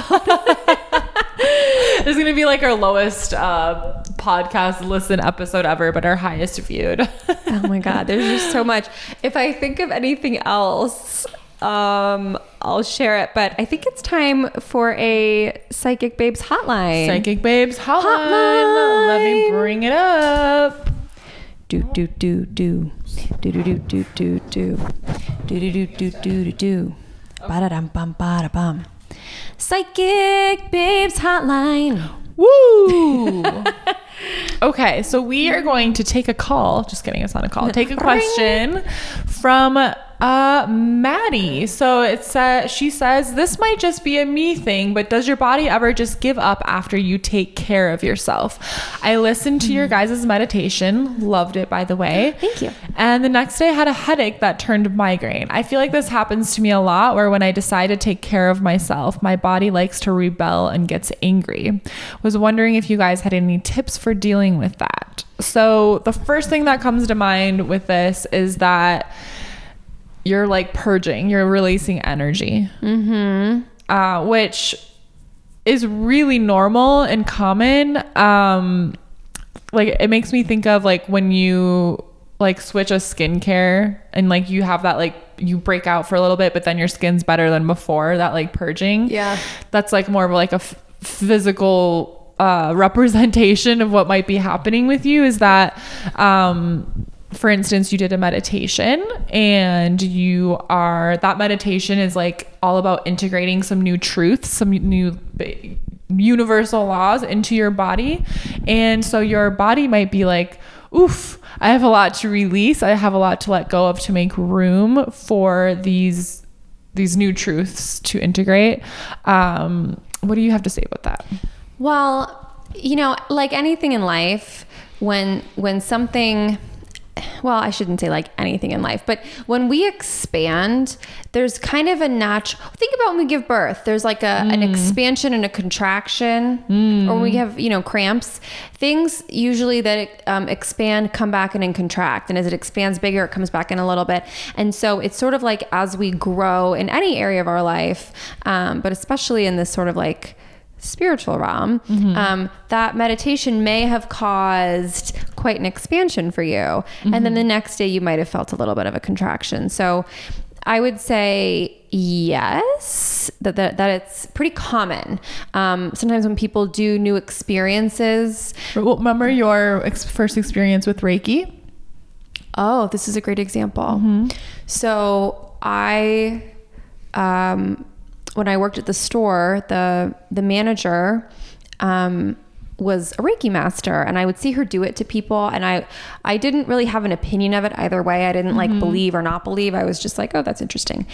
This is gonna be like our lowest podcast listen episode ever, but our highest viewed. Oh my God, there's just so much. If I think of anything else, I'll share it, but I think it's time for a Psychic Babes Hotline. Psychic Babes Hotline. Let me bring it up. Do do do do do do do do do do do do do do do. Ba-da-dum bum ba-da-bum. Psychic Babes Hotline. Woo! Okay, so we are going to take a call. Just kidding, it's not a call. Take a question from Maddie. So she says, this might just be a me thing, but does your body ever just give up after you take care of yourself? I listened to your guys' meditation. Loved it, by the way. Thank you. And the next day I had a headache that turned migraine. I feel like this happens to me a lot, where when I decide to take care of myself, my body likes to rebel and gets angry. Was wondering if you guys had any tips for dealing with that. So the first thing that comes to mind with this is that you're like purging, you're releasing energy, which is really normal and common. Like it makes me think of like when you like switch a skincare and like you have that like you break out for a little bit, but then your skin's better than before, that like purging. Yeah. That's like more of like a physical representation of what might be happening with you, is that for instance, you did a meditation and that meditation is like all about integrating some new truths, some new universal laws into your body. And so your body might be like, oof, I have a lot to release. I have a lot to let go of to make room for these new truths to integrate. What do you have to say about that? Well, you know, like anything in life, when something, well, I shouldn't say like anything in life, but when we expand, there's kind of a natural, think about when we give birth, there's like an expansion and a contraction, or when we have, you know, cramps, things usually that expand come back and then contract. And as it expands bigger, it comes back in a little bit. And so it's sort of like as we grow in any area of our life, but especially in this sort of like spiritual realm, that meditation may have caused quite an expansion for you. And then the next day you might have felt a little bit of a contraction. So I would say yes, that it's pretty common. Sometimes when people do new experiences. Remember your first experience with Reiki? Oh, this is a great example. So when I worked at the store, the manager was a Reiki master, and I would see her do it to people, and I didn't really have an opinion of it either way. I didn't like believe or not believe. I was just like, oh, that's interesting.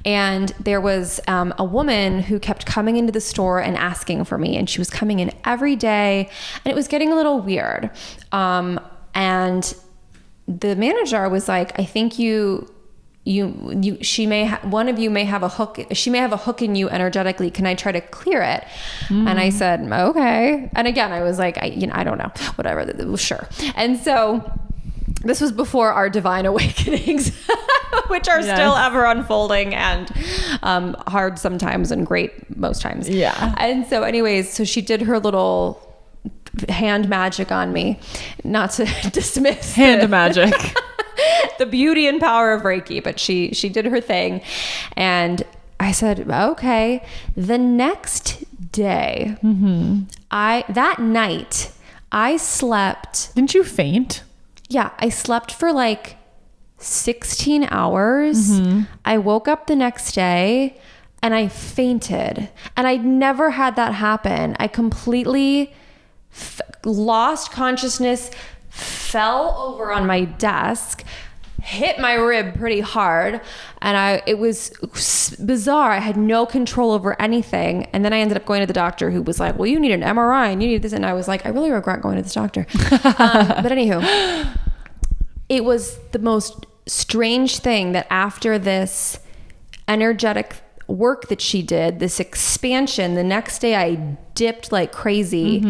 And there was a woman who kept coming into the store and asking for me, and she was coming in every day, and it was getting a little weird. And the manager was like, I think one of you may have a hook. She may have a hook in you energetically. Can I try to clear it? And I said, okay. And again, I was like, I don't know, whatever, sure. And so this was before our divine awakenings, which are still ever unfolding and hard sometimes and great most times. Yeah. And so anyways, so she did her little hand magic on me, not to dismiss hand magic. The beauty and power of Reiki, but she did her thing. And I said, okay. The next day, that night, I slept. Didn't you faint? Yeah, I slept for like 16 hours. I woke up the next day and I fainted. And I'd never had that happen. I completely lost consciousness, fell over on my desk, hit my rib pretty hard, and it was bizarre. I had no control over anything. And then I ended up going to the doctor, who was like, well, you need an MRI and you need this. And I was like, I really regret going to this doctor. But anywho, it was the most strange thing that after this energetic work that she did, this expansion. The next day I dipped like crazy.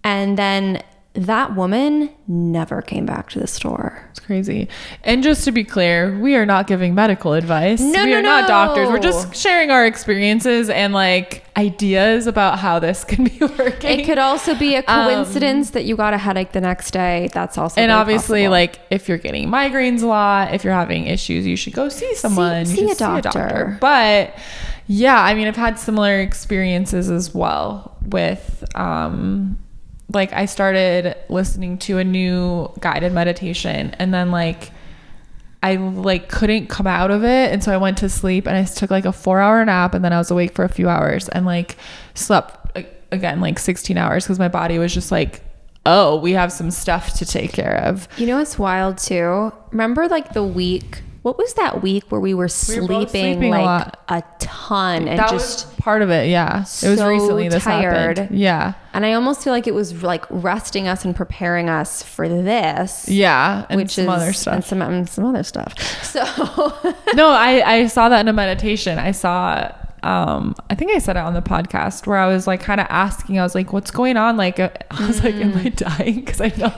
And then that woman never came back to the store. It's crazy. And just to be clear, we are not giving medical advice. We are not doctors. We're just sharing our experiences and like ideas about how this can be working. It could also be a coincidence that you got a headache the next day. That's also and obviously possible. Like if you're getting migraines a lot, if you're having issues, you should go see someone. See a doctor. But yeah, I mean, I've had similar experiences as well with like I started listening to a new guided meditation, and then like I like couldn't come out of it, and so I went to sleep, and I took like a 4-hour nap, and then I was awake for a few hours and like slept again like 16 hours because my body was just like, oh, we have some stuff to take care of. You know what's wild too? Remember like the week, what was that week where we were sleeping like a ton, and that just was part of it. Yeah, it was recently this tired. happened. Yeah, and I almost feel like it was like resting us and preparing us for this. Yeah, and which some is other stuff. And some other stuff. So no, I saw that in a meditation. I saw I think I said it on the podcast where I was like kind of asking, I was like, what's going on? Like I was like, am I dying? Because I know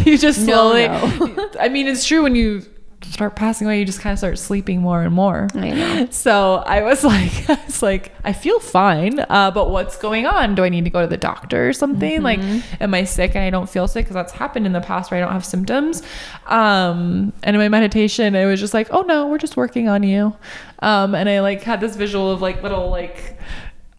you just slowly I mean, it's true, when you start passing away, you just kind of start sleeping more and more. I know. So I was like, I feel fine, but what's going on? Do I need to go to the doctor or something? Like, am I sick and I don't feel sick? Because that's happened in the past where I don't have symptoms. And in my meditation, it was just like, oh no, we're just working on you. And I like had this visual of like little like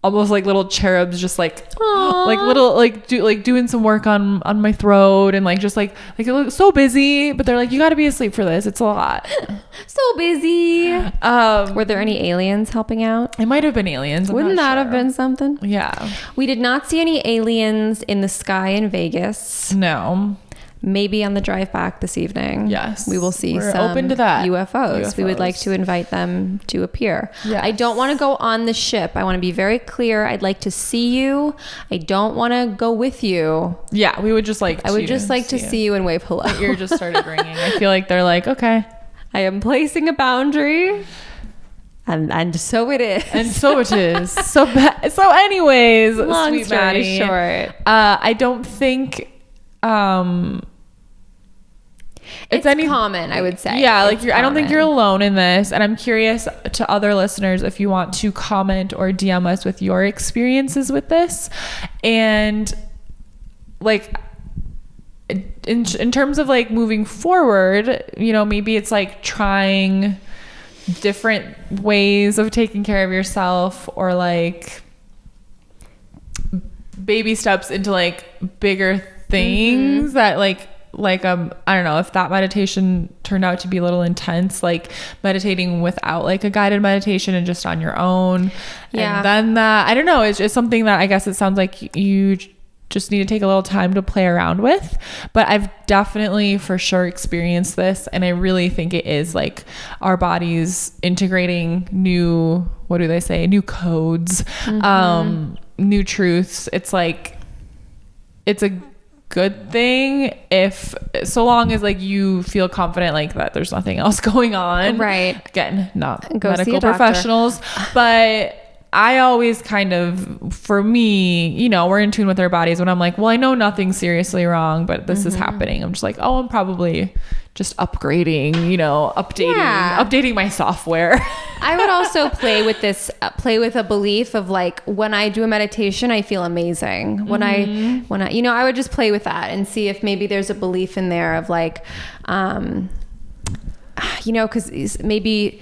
almost like little cherubs just like like little like doing some work on my throat, and like just like it looks so busy, but they're like, you got to be asleep for this, it's a lot. So busy. Were there any aliens helping out? It might have been aliens. Wouldn't that have been something? Yeah. We did not see any aliens in the sky in Vegas. No. Maybe on the drive back this evening. Yes. We will see We're some open to that. UFOs. We would like to invite them to appear. Yes. I don't want to go on the ship. I want to be very clear. I'd like to see you. I don't want to go with you. Yeah, we would just like I would just like to see you and wave hello. My ear just started ringing. I feel like they're like, okay. I am placing a boundary. And so it is. And so it is. So anyways, long sweet story Maddie, short. I don't think it's common, I would say. Yeah, like it's I don't think you're alone in this, and I'm curious to other listeners if you want to comment or DM us with your experiences with this, and like in terms of like moving forward, you know, maybe it's like trying different ways of taking care of yourself, or like baby steps into like bigger things that like I don't know if that meditation turned out to be a little intense, like meditating without like a guided meditation and just on your own. Yeah. And then that, I don't know, it's just something that I guess it sounds like you just need to take a little time to play around with. But I've definitely for sure experienced this, and I really think it is like our bodies integrating new, what do they say, new codes, new truths. It's like, it's a good thing if, so long as like you feel confident like that there's nothing else going on. Right. Again, not go medical professionals, but I always kind of, for me, you know, we're in tune with our bodies when I'm like, well, I know nothing's seriously wrong, but this is happening. I'm just like, oh, I'm probably just upgrading, you know, updating my software. I would also play with a belief of like, when I do a meditation, I feel amazing. When I, you know, I would just play with that and see if maybe there's a belief in there of like, you know, cause maybe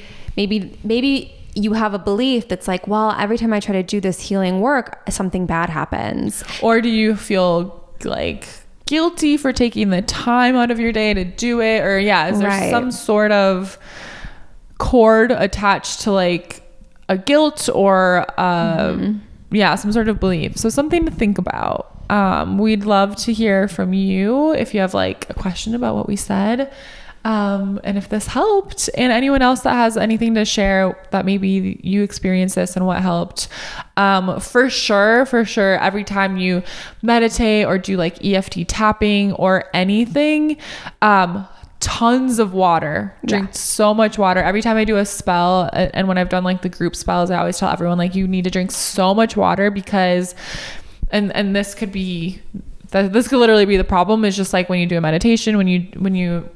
you have a belief that's like, well, every time I try to do this healing work, something bad happens. Or do you feel like guilty for taking the time out of your day to do it? Or is there some sort of cord attached to like a guilt or some sort of belief? So something to think about. We'd love to hear from you if you have like a question about what we said. And if this helped, and anyone else that has anything to share that maybe you experienced this and what helped, for sure, every time you meditate or do like EFT tapping or anything, tons of water. Drink so much water. Every time I do a spell, and when I've done like the group spells, I always tell everyone like, you need to drink so much water because, and this could literally be the problem, is just like when you do a meditation, when you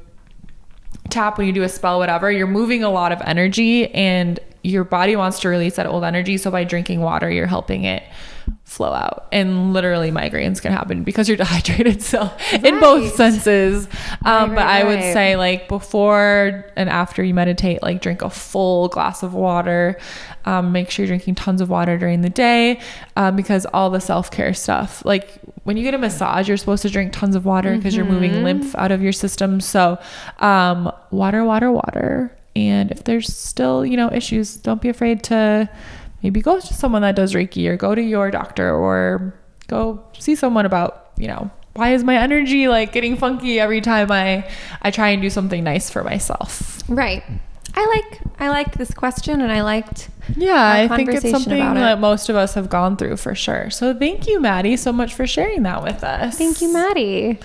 tap, when you do a spell, whatever, you're moving a lot of energy and your body wants to release that old energy. So by drinking water, you're helping it flow out, and literally migraines can happen because you're dehydrated. So in both senses. But I would say like before and after you meditate, like drink a full glass of water. Make sure you're drinking tons of water during the day, because all the self-care stuff, like when you get a massage, you're supposed to drink tons of water because you're moving lymph out of your system. So water. And if there's still, issues, don't be afraid to maybe go to someone that does Reiki, or go to your doctor, or go see someone about, why is my energy like getting funky every time I try and do something nice for myself. Right. I liked this question, and I liked I think it's something that most of us have gone through for sure. So thank you, Maddie, so much for sharing that with us. Thank you, Maddie.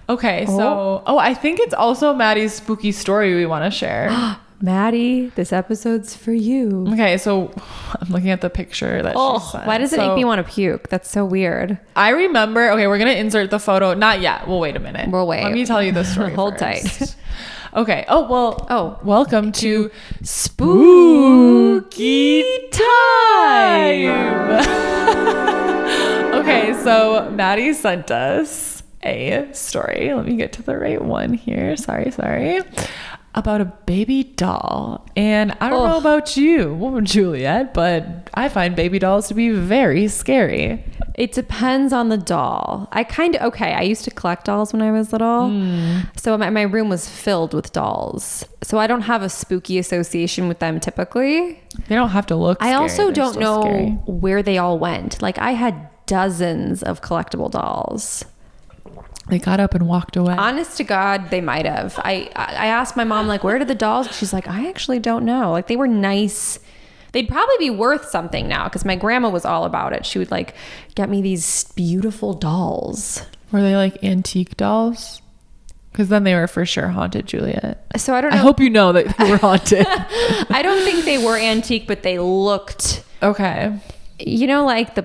Okay, so I think it's also Maddie's spooky story we want to share. Maddie, this episode's for you. Okay, so I'm looking at the picture that she sent. Why does it make me want to puke? That's so weird. I remember, okay, we're going to insert the photo. Not yet. We'll wait a minute. We'll wait. Let me tell you the story Hold first. tight. Okay. Welcome to Spooky Time. Okay, so Maddie sent us a story. Let me get to the right one here. Sorry. About a baby doll. And I don't know about you, Juliet, but I find baby dolls to be very scary. It depends on the doll. I used to collect dolls when I was little. So my room was filled with dolls. So I don't have a spooky association with them typically. They don't have to look scary. I also don't know scary. where they all went. Like I had dozens of collectible dolls. They got up and walked away. Honest to God, they might have. I asked my mom, like, where did the dolls? She's like, I actually don't know. Like, they were nice. They'd probably be worth something now, because my grandma was all about it. She would like get me these beautiful dolls. Were they like antique dolls? Because then they were for sure haunted, Juliet. So I don't know. I hope you know that they were haunted. I don't think they were antique, but they looked okay. Like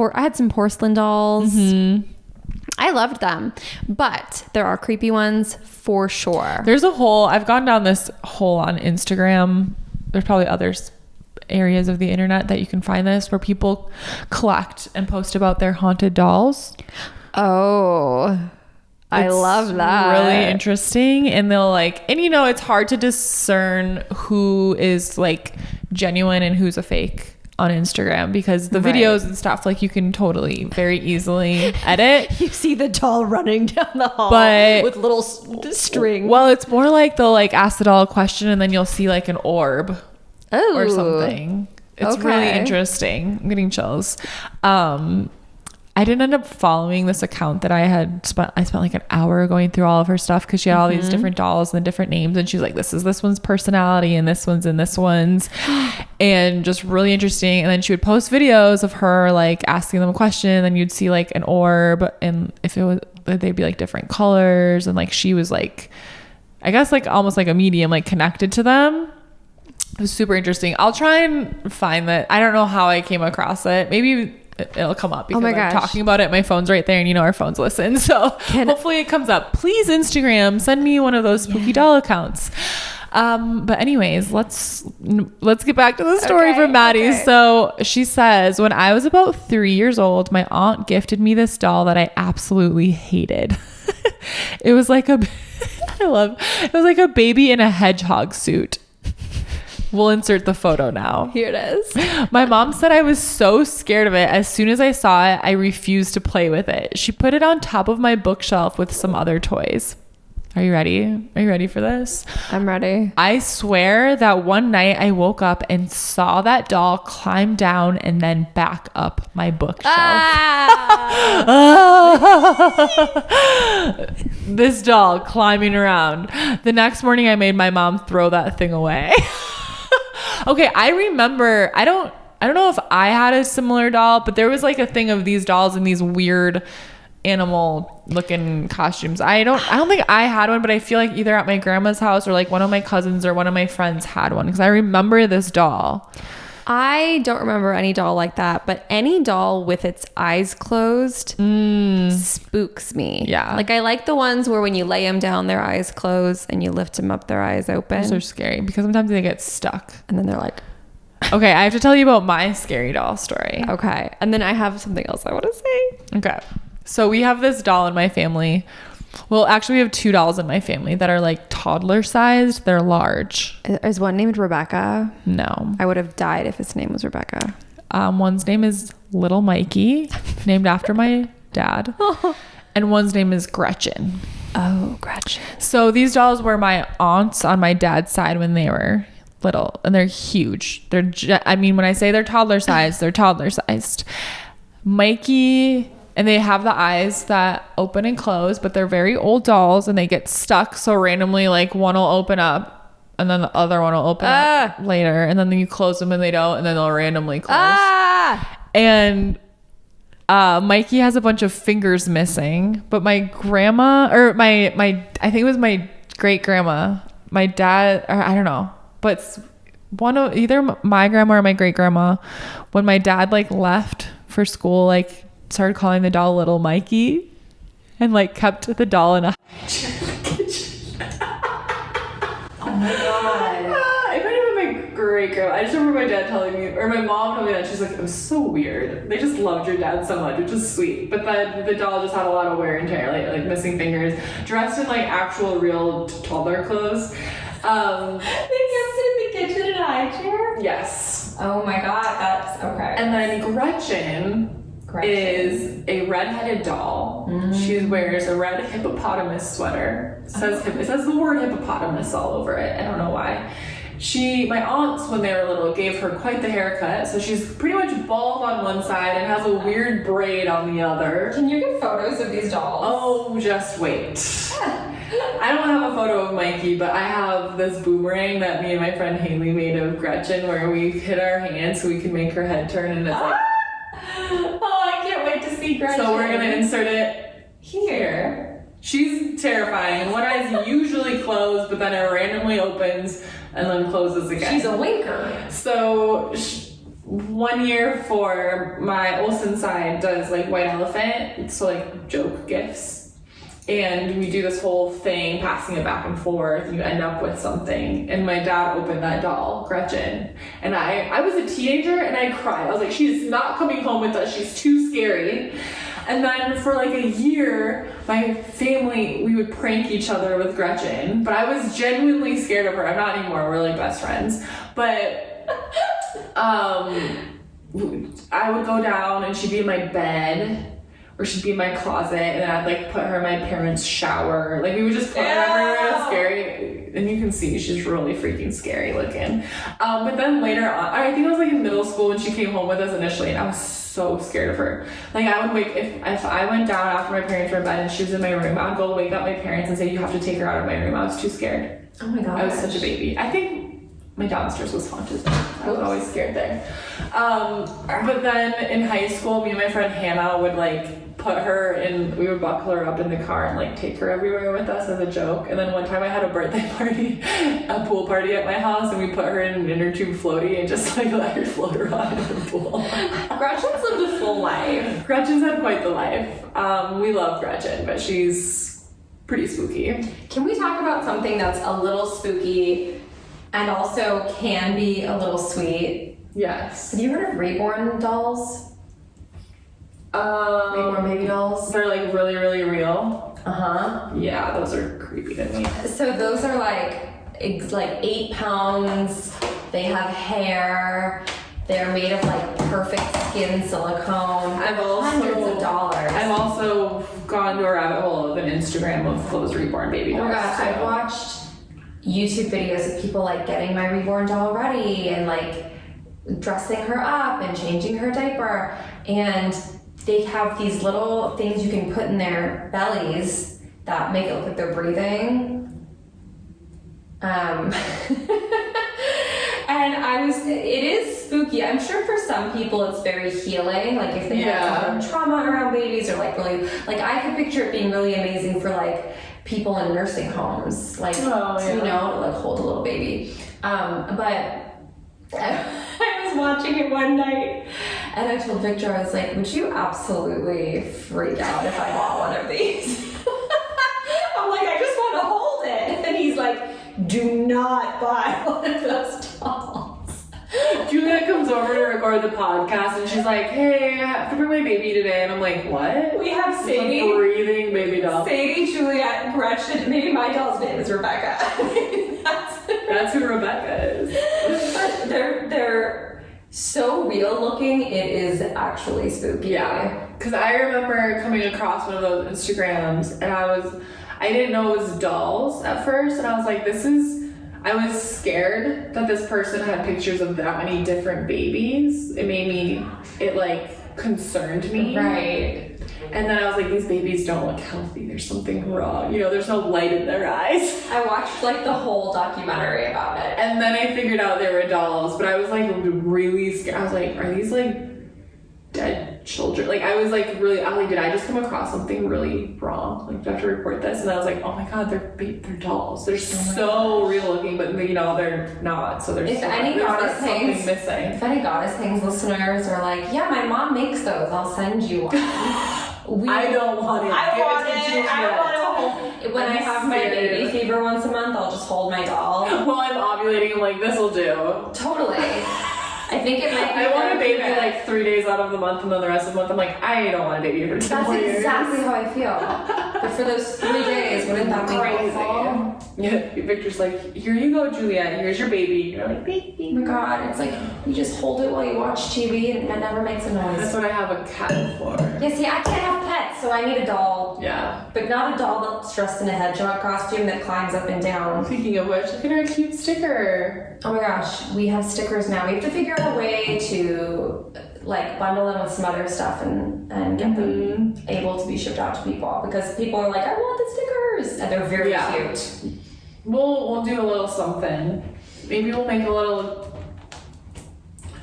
I had some porcelain dolls. Mm-hmm. I loved them, but there are creepy ones for sure. I've gone down this hole on Instagram. There's probably other areas of the internet that you can find this, where people collect and post about their haunted dolls. Oh, I love that. Really interesting. And they'll it's hard to discern who is like genuine and who's a fake on Instagram, because the videos and stuff, like, you can totally very easily edit. You see the doll running down the hall with little string. Well, it's more like they'll like ask the doll a question and then you'll see like an orb or something. It's really interesting. I'm getting chills. I didn't end up following this account that I spent like an hour going through all of her stuff, because she had all these different dolls and different names, and she's like, this is this one's personality and this one's and just really interesting. And then she would post videos of her like asking them a question, and then you'd see like an orb, and if it was, they'd be like different colors, and like she was like, I guess like almost like a medium, like connected to them. It was super interesting. I'll try and find that. I don't know how I came across it. Maybe it'll come up because I'm talking about it. My phone's right there, and our phones listen. So hopefully it comes up. Please Instagram, send me one of those spooky doll accounts. But anyways, let's get back to the story from Maddie. Okay. So she says, when I was about 3 years old, my aunt gifted me this doll that I absolutely hated. It was like a baby in a hedgehog suit. We'll insert the photo now. Here it is. My mom said I was so scared of it. As soon as I saw it, I refused to play with it. She put it on top of my bookshelf with some other toys. Are you ready? Are you ready for this? I'm ready. I swear that one night I woke up and saw that doll climb down and then back up my bookshelf. This doll climbing around. The next morning I made my mom throw that thing away. Okay, I remember, I don't know if I had a similar doll, but there was like a thing of these dolls in these weird animal looking costumes. I don't think I had one, but I feel like either at my grandma's house or like one of my cousins or one of my friends had one, because I remember this doll. I don't remember any doll like that, but any doll with its eyes closed spooks me. Yeah. Like I like the ones where when you lay them down, their eyes close and you lift them up, their eyes open. Those are scary because sometimes they get stuck. And then they're like, okay, I have to tell you about my scary doll story. okay. And then I have something else I want to say. Okay. So we have this doll in my family. Well, actually we have 2 dolls in my family that are like toddler sized. They're large. Is one named Rebecca? No. I would have died if his name was Rebecca. One's name is Little Mikey, named after my dad. And one's name is Gretchen. Oh, Gretchen. So these dolls were my aunts on my dad's side when they were little, and they're huge. I mean, when I say they're toddler sized, they're toddler sized. Mikey, and they have the eyes that open and close, but they're very old dolls and they get stuck. So randomly, like one will open up and then the other one will open up later, and then you close them and they don't, and then they'll randomly close. And Mikey has a bunch of fingers missing, but my grandma, or my I think it was my great grandma, my dad, or I don't know, but one of either my grandma or my great grandma, when my dad like left for school, like started calling the doll Little Mikey, and like kept the doll in a Oh my god. It might have been my great grandma. I just remember my dad telling me, or my mom told me that. She's like, it was so weird. They just loved your dad so much, which is sweet. But then the doll just had a lot of wear and tear, like missing fingers, dressed in like actual real toddler clothes. They kept it in the kitchen in a high chair? Yes. Oh my god, that's okay. And then Gretchen is a red-headed doll. She wears a red hippopotamus sweater. It says the word hippopotamus all over it. I don't know why. My aunts, when they were little, gave her quite the haircut. So she's pretty much bald on one side and has a weird braid on the other. Can you get photos of these dolls? Oh, just wait. I don't have a photo of Mikey, but I have this boomerang that me and my friend Haley made of Gretchen, where we hit our hands so we can make her head turn, and it's like... Oh, I can't wait to see Gretchen. So we're gonna insert it here. She's terrifying. One eye's usually closed, but then it randomly opens and then closes again. She's a winker. So 1 year for my Olsen side does like white elephant, so like joke gifts. And we do this whole thing, passing it back and forth. You end up with something. And my dad opened that doll, Gretchen. And I was a teenager and I cried. I was like, she's not coming home with us. She's too scary. And then for like a year, my family, we would prank each other with Gretchen. But I was genuinely scared of her. I'm not anymore. We're like best friends. But I would go down and she'd be in my bed. Or she'd be in my closet, and then I'd like put her in my parents' shower. Like we would just put her everywhere. It was scary, and you can see she's really freaking scary looking. But then later on, I think I was like in middle school when she came home with us initially, and I was so scared of her. Like I would wake if I went down after my parents were in bed and she was in my room, I would go wake up my parents and say, "You have to take her out of my room." I was too scared. Oh my god! I was such a baby. I think my downstairs was haunted. I was always scared there. But then in high school, me and my friend Hannah would like put her in, we would buckle her up in the car and like take her everywhere with us as a joke. And then one time I had a birthday party, a pool party at my house, and we put her in an inner tube floaty and just like let her float around in the pool. Gretchen's lived a full life. Gretchen's had quite the life. We love Gretchen, but she's pretty spooky. Can we talk about something that's a little spooky and also can be a little sweet? Yes. Have you heard of reborn dolls? Reborn baby dolls? They're like really, really real. Uh-huh. Yeah, those are creepy to me. So those are like 8 pounds. They have hair. They're made of like perfect skin silicone. Hundreds of dollars. I've also gone to a rabbit hole of an Instagram of those reborn baby dolls. Oh my gosh, I've watched YouTube videos of people like getting my reborn doll ready and like dressing her up and changing her diaper, and they have these little things you can put in their bellies that make it look like they're breathing. And And it is spooky. I'm sure for some people it's very healing. Like if they have some trauma around babies or like really, like I could picture it being really amazing for like people in nursing homes. Like, you know, to like hold a little baby. But I was watching it one night and I told Victor, I was like, would you absolutely freak out if I bought one of these? I'm like, I just want to hold it. And he's like, do not buy one of those dolls. Juliet comes over to record the podcast and she's like, hey, I have to bring my baby today. And I'm like, what? We have Sadie. A breathing baby doll. Sadie, Juliet, Gretchen. Maybe my doll's name is Rebecca. That's who Rebecca is. But they're so real looking, it is actually spooky. Yeah. Because I remember coming across one of those Instagrams and I didn't know it was dolls at first. And I was like, I was scared that this person had pictures of that many different babies. It like concerned me. Right. And then I was like, these babies don't look healthy. There's something wrong. You know, there's no light in their eyes. I watched like the whole documentary about it. And then I figured out they were dolls, but I was like really scared. I was like, are these like dead children? Like I was like really, I was like, did I just come across something really wrong? Like, do I have to report this? And I was like, oh my God, they're dolls. They're so real looking, but you know, they're not. So there's something missing. If any Goddess Things listeners are like, yeah, my mom makes those, I'll send you one. I don't want it. I want it. When I have my baby fever once a month, I'll just hold my doll. While I'm ovulating, I'm like, this'll do. Totally. I think it might be. I want a baby like 3 days out of the month, and then the rest of the month, I'm like, I don't want a baby for 10 more years. That's exactly how I feel. But for those 3 days, wouldn't that be crazy? Yeah, Victor's like, here you go, Juliet. Here's your baby. You're like, baby. Oh my God, it's like you just hold it while you watch TV, and it never makes a noise. That's what I have a cat for. Yeah, see, I can't have pets, so I need a doll. Yeah. But not a doll that's dressed in a hedgehog costume that climbs up and down. Speaking of which, look at our cute sticker. Oh my gosh, we have stickers now. We have to figure out a way to like bundle them with some other stuff and get them able to be shipped out to people, because people are like, I want the stickers, and they're very cute. We'll do a little something. Maybe we'll make a little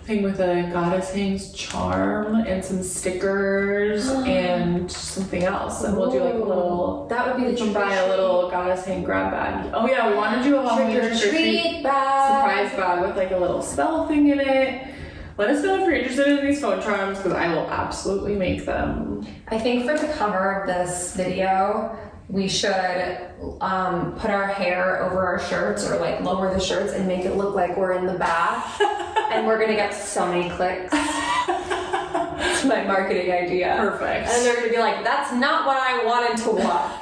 thing with a Goddess Hangs charm and some stickers and something else, and we'll do like a little. That would be the trick. Buy a little Goddess Hang grab bag. Oh yeah, we want to do a Halloween trick-or-treat bag, surprise bag with like a little spell thing in it. Let us know if you're interested in these phone charms, because I will absolutely make them. I think for the cover of this video, we should put our hair over our shirts, or like lower the shirts and make it look like we're in the bath. And we're gonna get so many clicks. That's my marketing idea. Perfect. And they're gonna be like, that's not what I wanted to watch.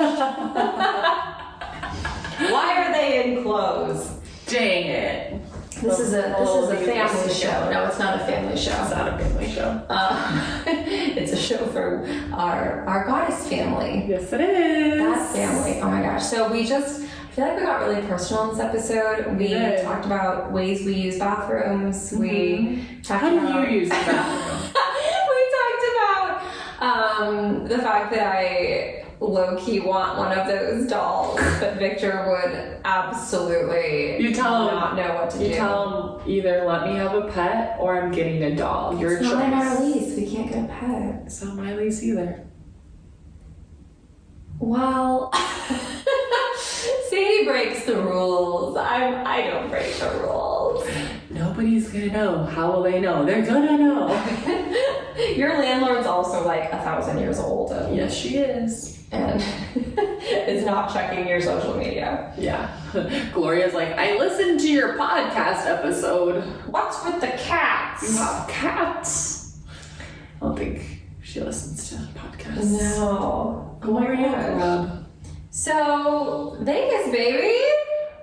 Why are they in clothes? Dang it. This is a family show. No, it's not a family show. It's not a family show. It's a show for our goddess family. Yes, it is. That family. Oh my gosh. So I feel like we got really personal in this episode. We talked about ways we use bathrooms. We talked about... How do you use the bathroom? We talked about the fact that I low-key want one of those dolls, but Victor would absolutely not know what to do. You tell him either let me have a pet or I'm getting a doll. Your choice. It's not in our lease. We can't get a pet. It's not my lease either. Well, Sadie breaks the rules. I don't break the rules. Nobody's gonna know. How will they know? They're gonna know. Your landlord's also like 1,000 years old. Yes, she is. And is not checking your social media. Yeah. Gloria's like, I listened to your podcast episode. What's with the cats? You have cats. I don't think she listens to podcasts. No. Gloria. So, Vegas, baby.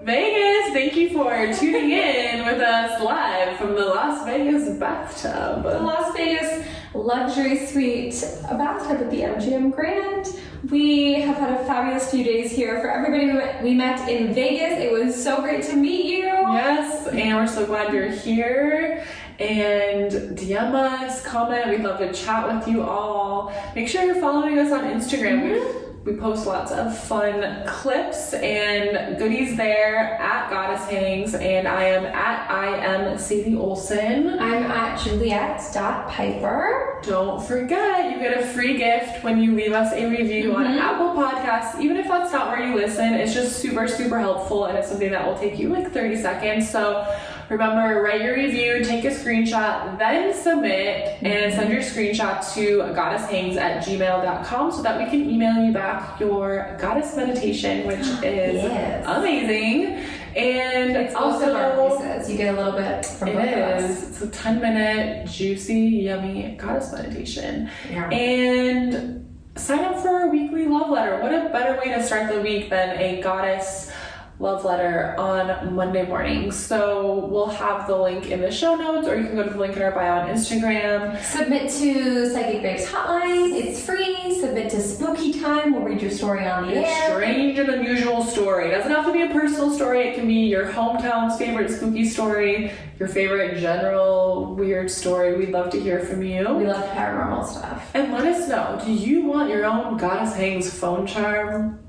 Vegas, thank you for tuning in with us live from the Las Vegas bathtub. The Las Vegas luxury suite bathtub at the MGM Grand. We have had a fabulous few days here. For everybody we met in Vegas, it was so great to meet you. Yes, and we're so glad you're here. And DM us, comment. We'd love to chat with you all. Make sure you're following us on Instagram. We post lots of fun clips and goodies there at Goddess Hangs, and I am Sadie Olson. I'm at Juliet.Piper. Don't forget, you get a free gift when you leave us a review on Apple Podcasts. Even if that's not where you listen, it's just super, super helpful, and it's something that will take you like 30 seconds. So remember, write your review, take a screenshot, then submit, and send your screenshot to goddesshangs@gmail.com so that we can email you back your goddess meditation, which is amazing. And it's also our releases. You get a little bit from both of us. It's a 10-minute, juicy, yummy goddess meditation. Yeah. And sign up for our weekly love letter. What a better way to start the week than a goddess love letter on Monday mornings. So we'll have the link in the show notes, or you can go to the link in our bio on Instagram. Submit to Psychic Babes Hotline. It's free. Submit to Spooky Time. We'll read your story on the air. A strange and unusual story. It doesn't have to be a personal story. It can be your hometown's favorite spooky story, your favorite general weird story. We'd love to hear from you. We love paranormal stuff. And let us know, do you want your own Goddess Hangs phone charm?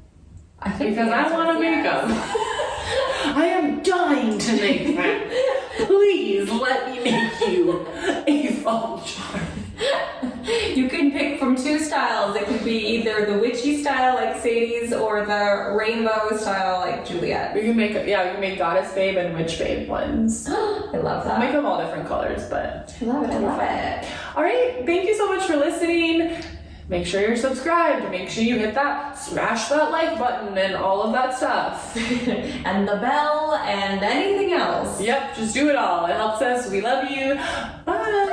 I think because I want to make them. I am dying to make them. Please let me make you a phone charm. You can pick from two styles. It could be either the witchy style like Sadie's or the rainbow style like Juliet. We can make Goddess Babe and Witch Babe ones. I love that. We'll make them all different colors, but I love it. I love it. All right, thank you so much for listening. Make sure you're subscribed. Make sure you hit that, smash that like button and all of that stuff. And the bell and anything else. Yep, just do it all. It helps us. We love you. Bye.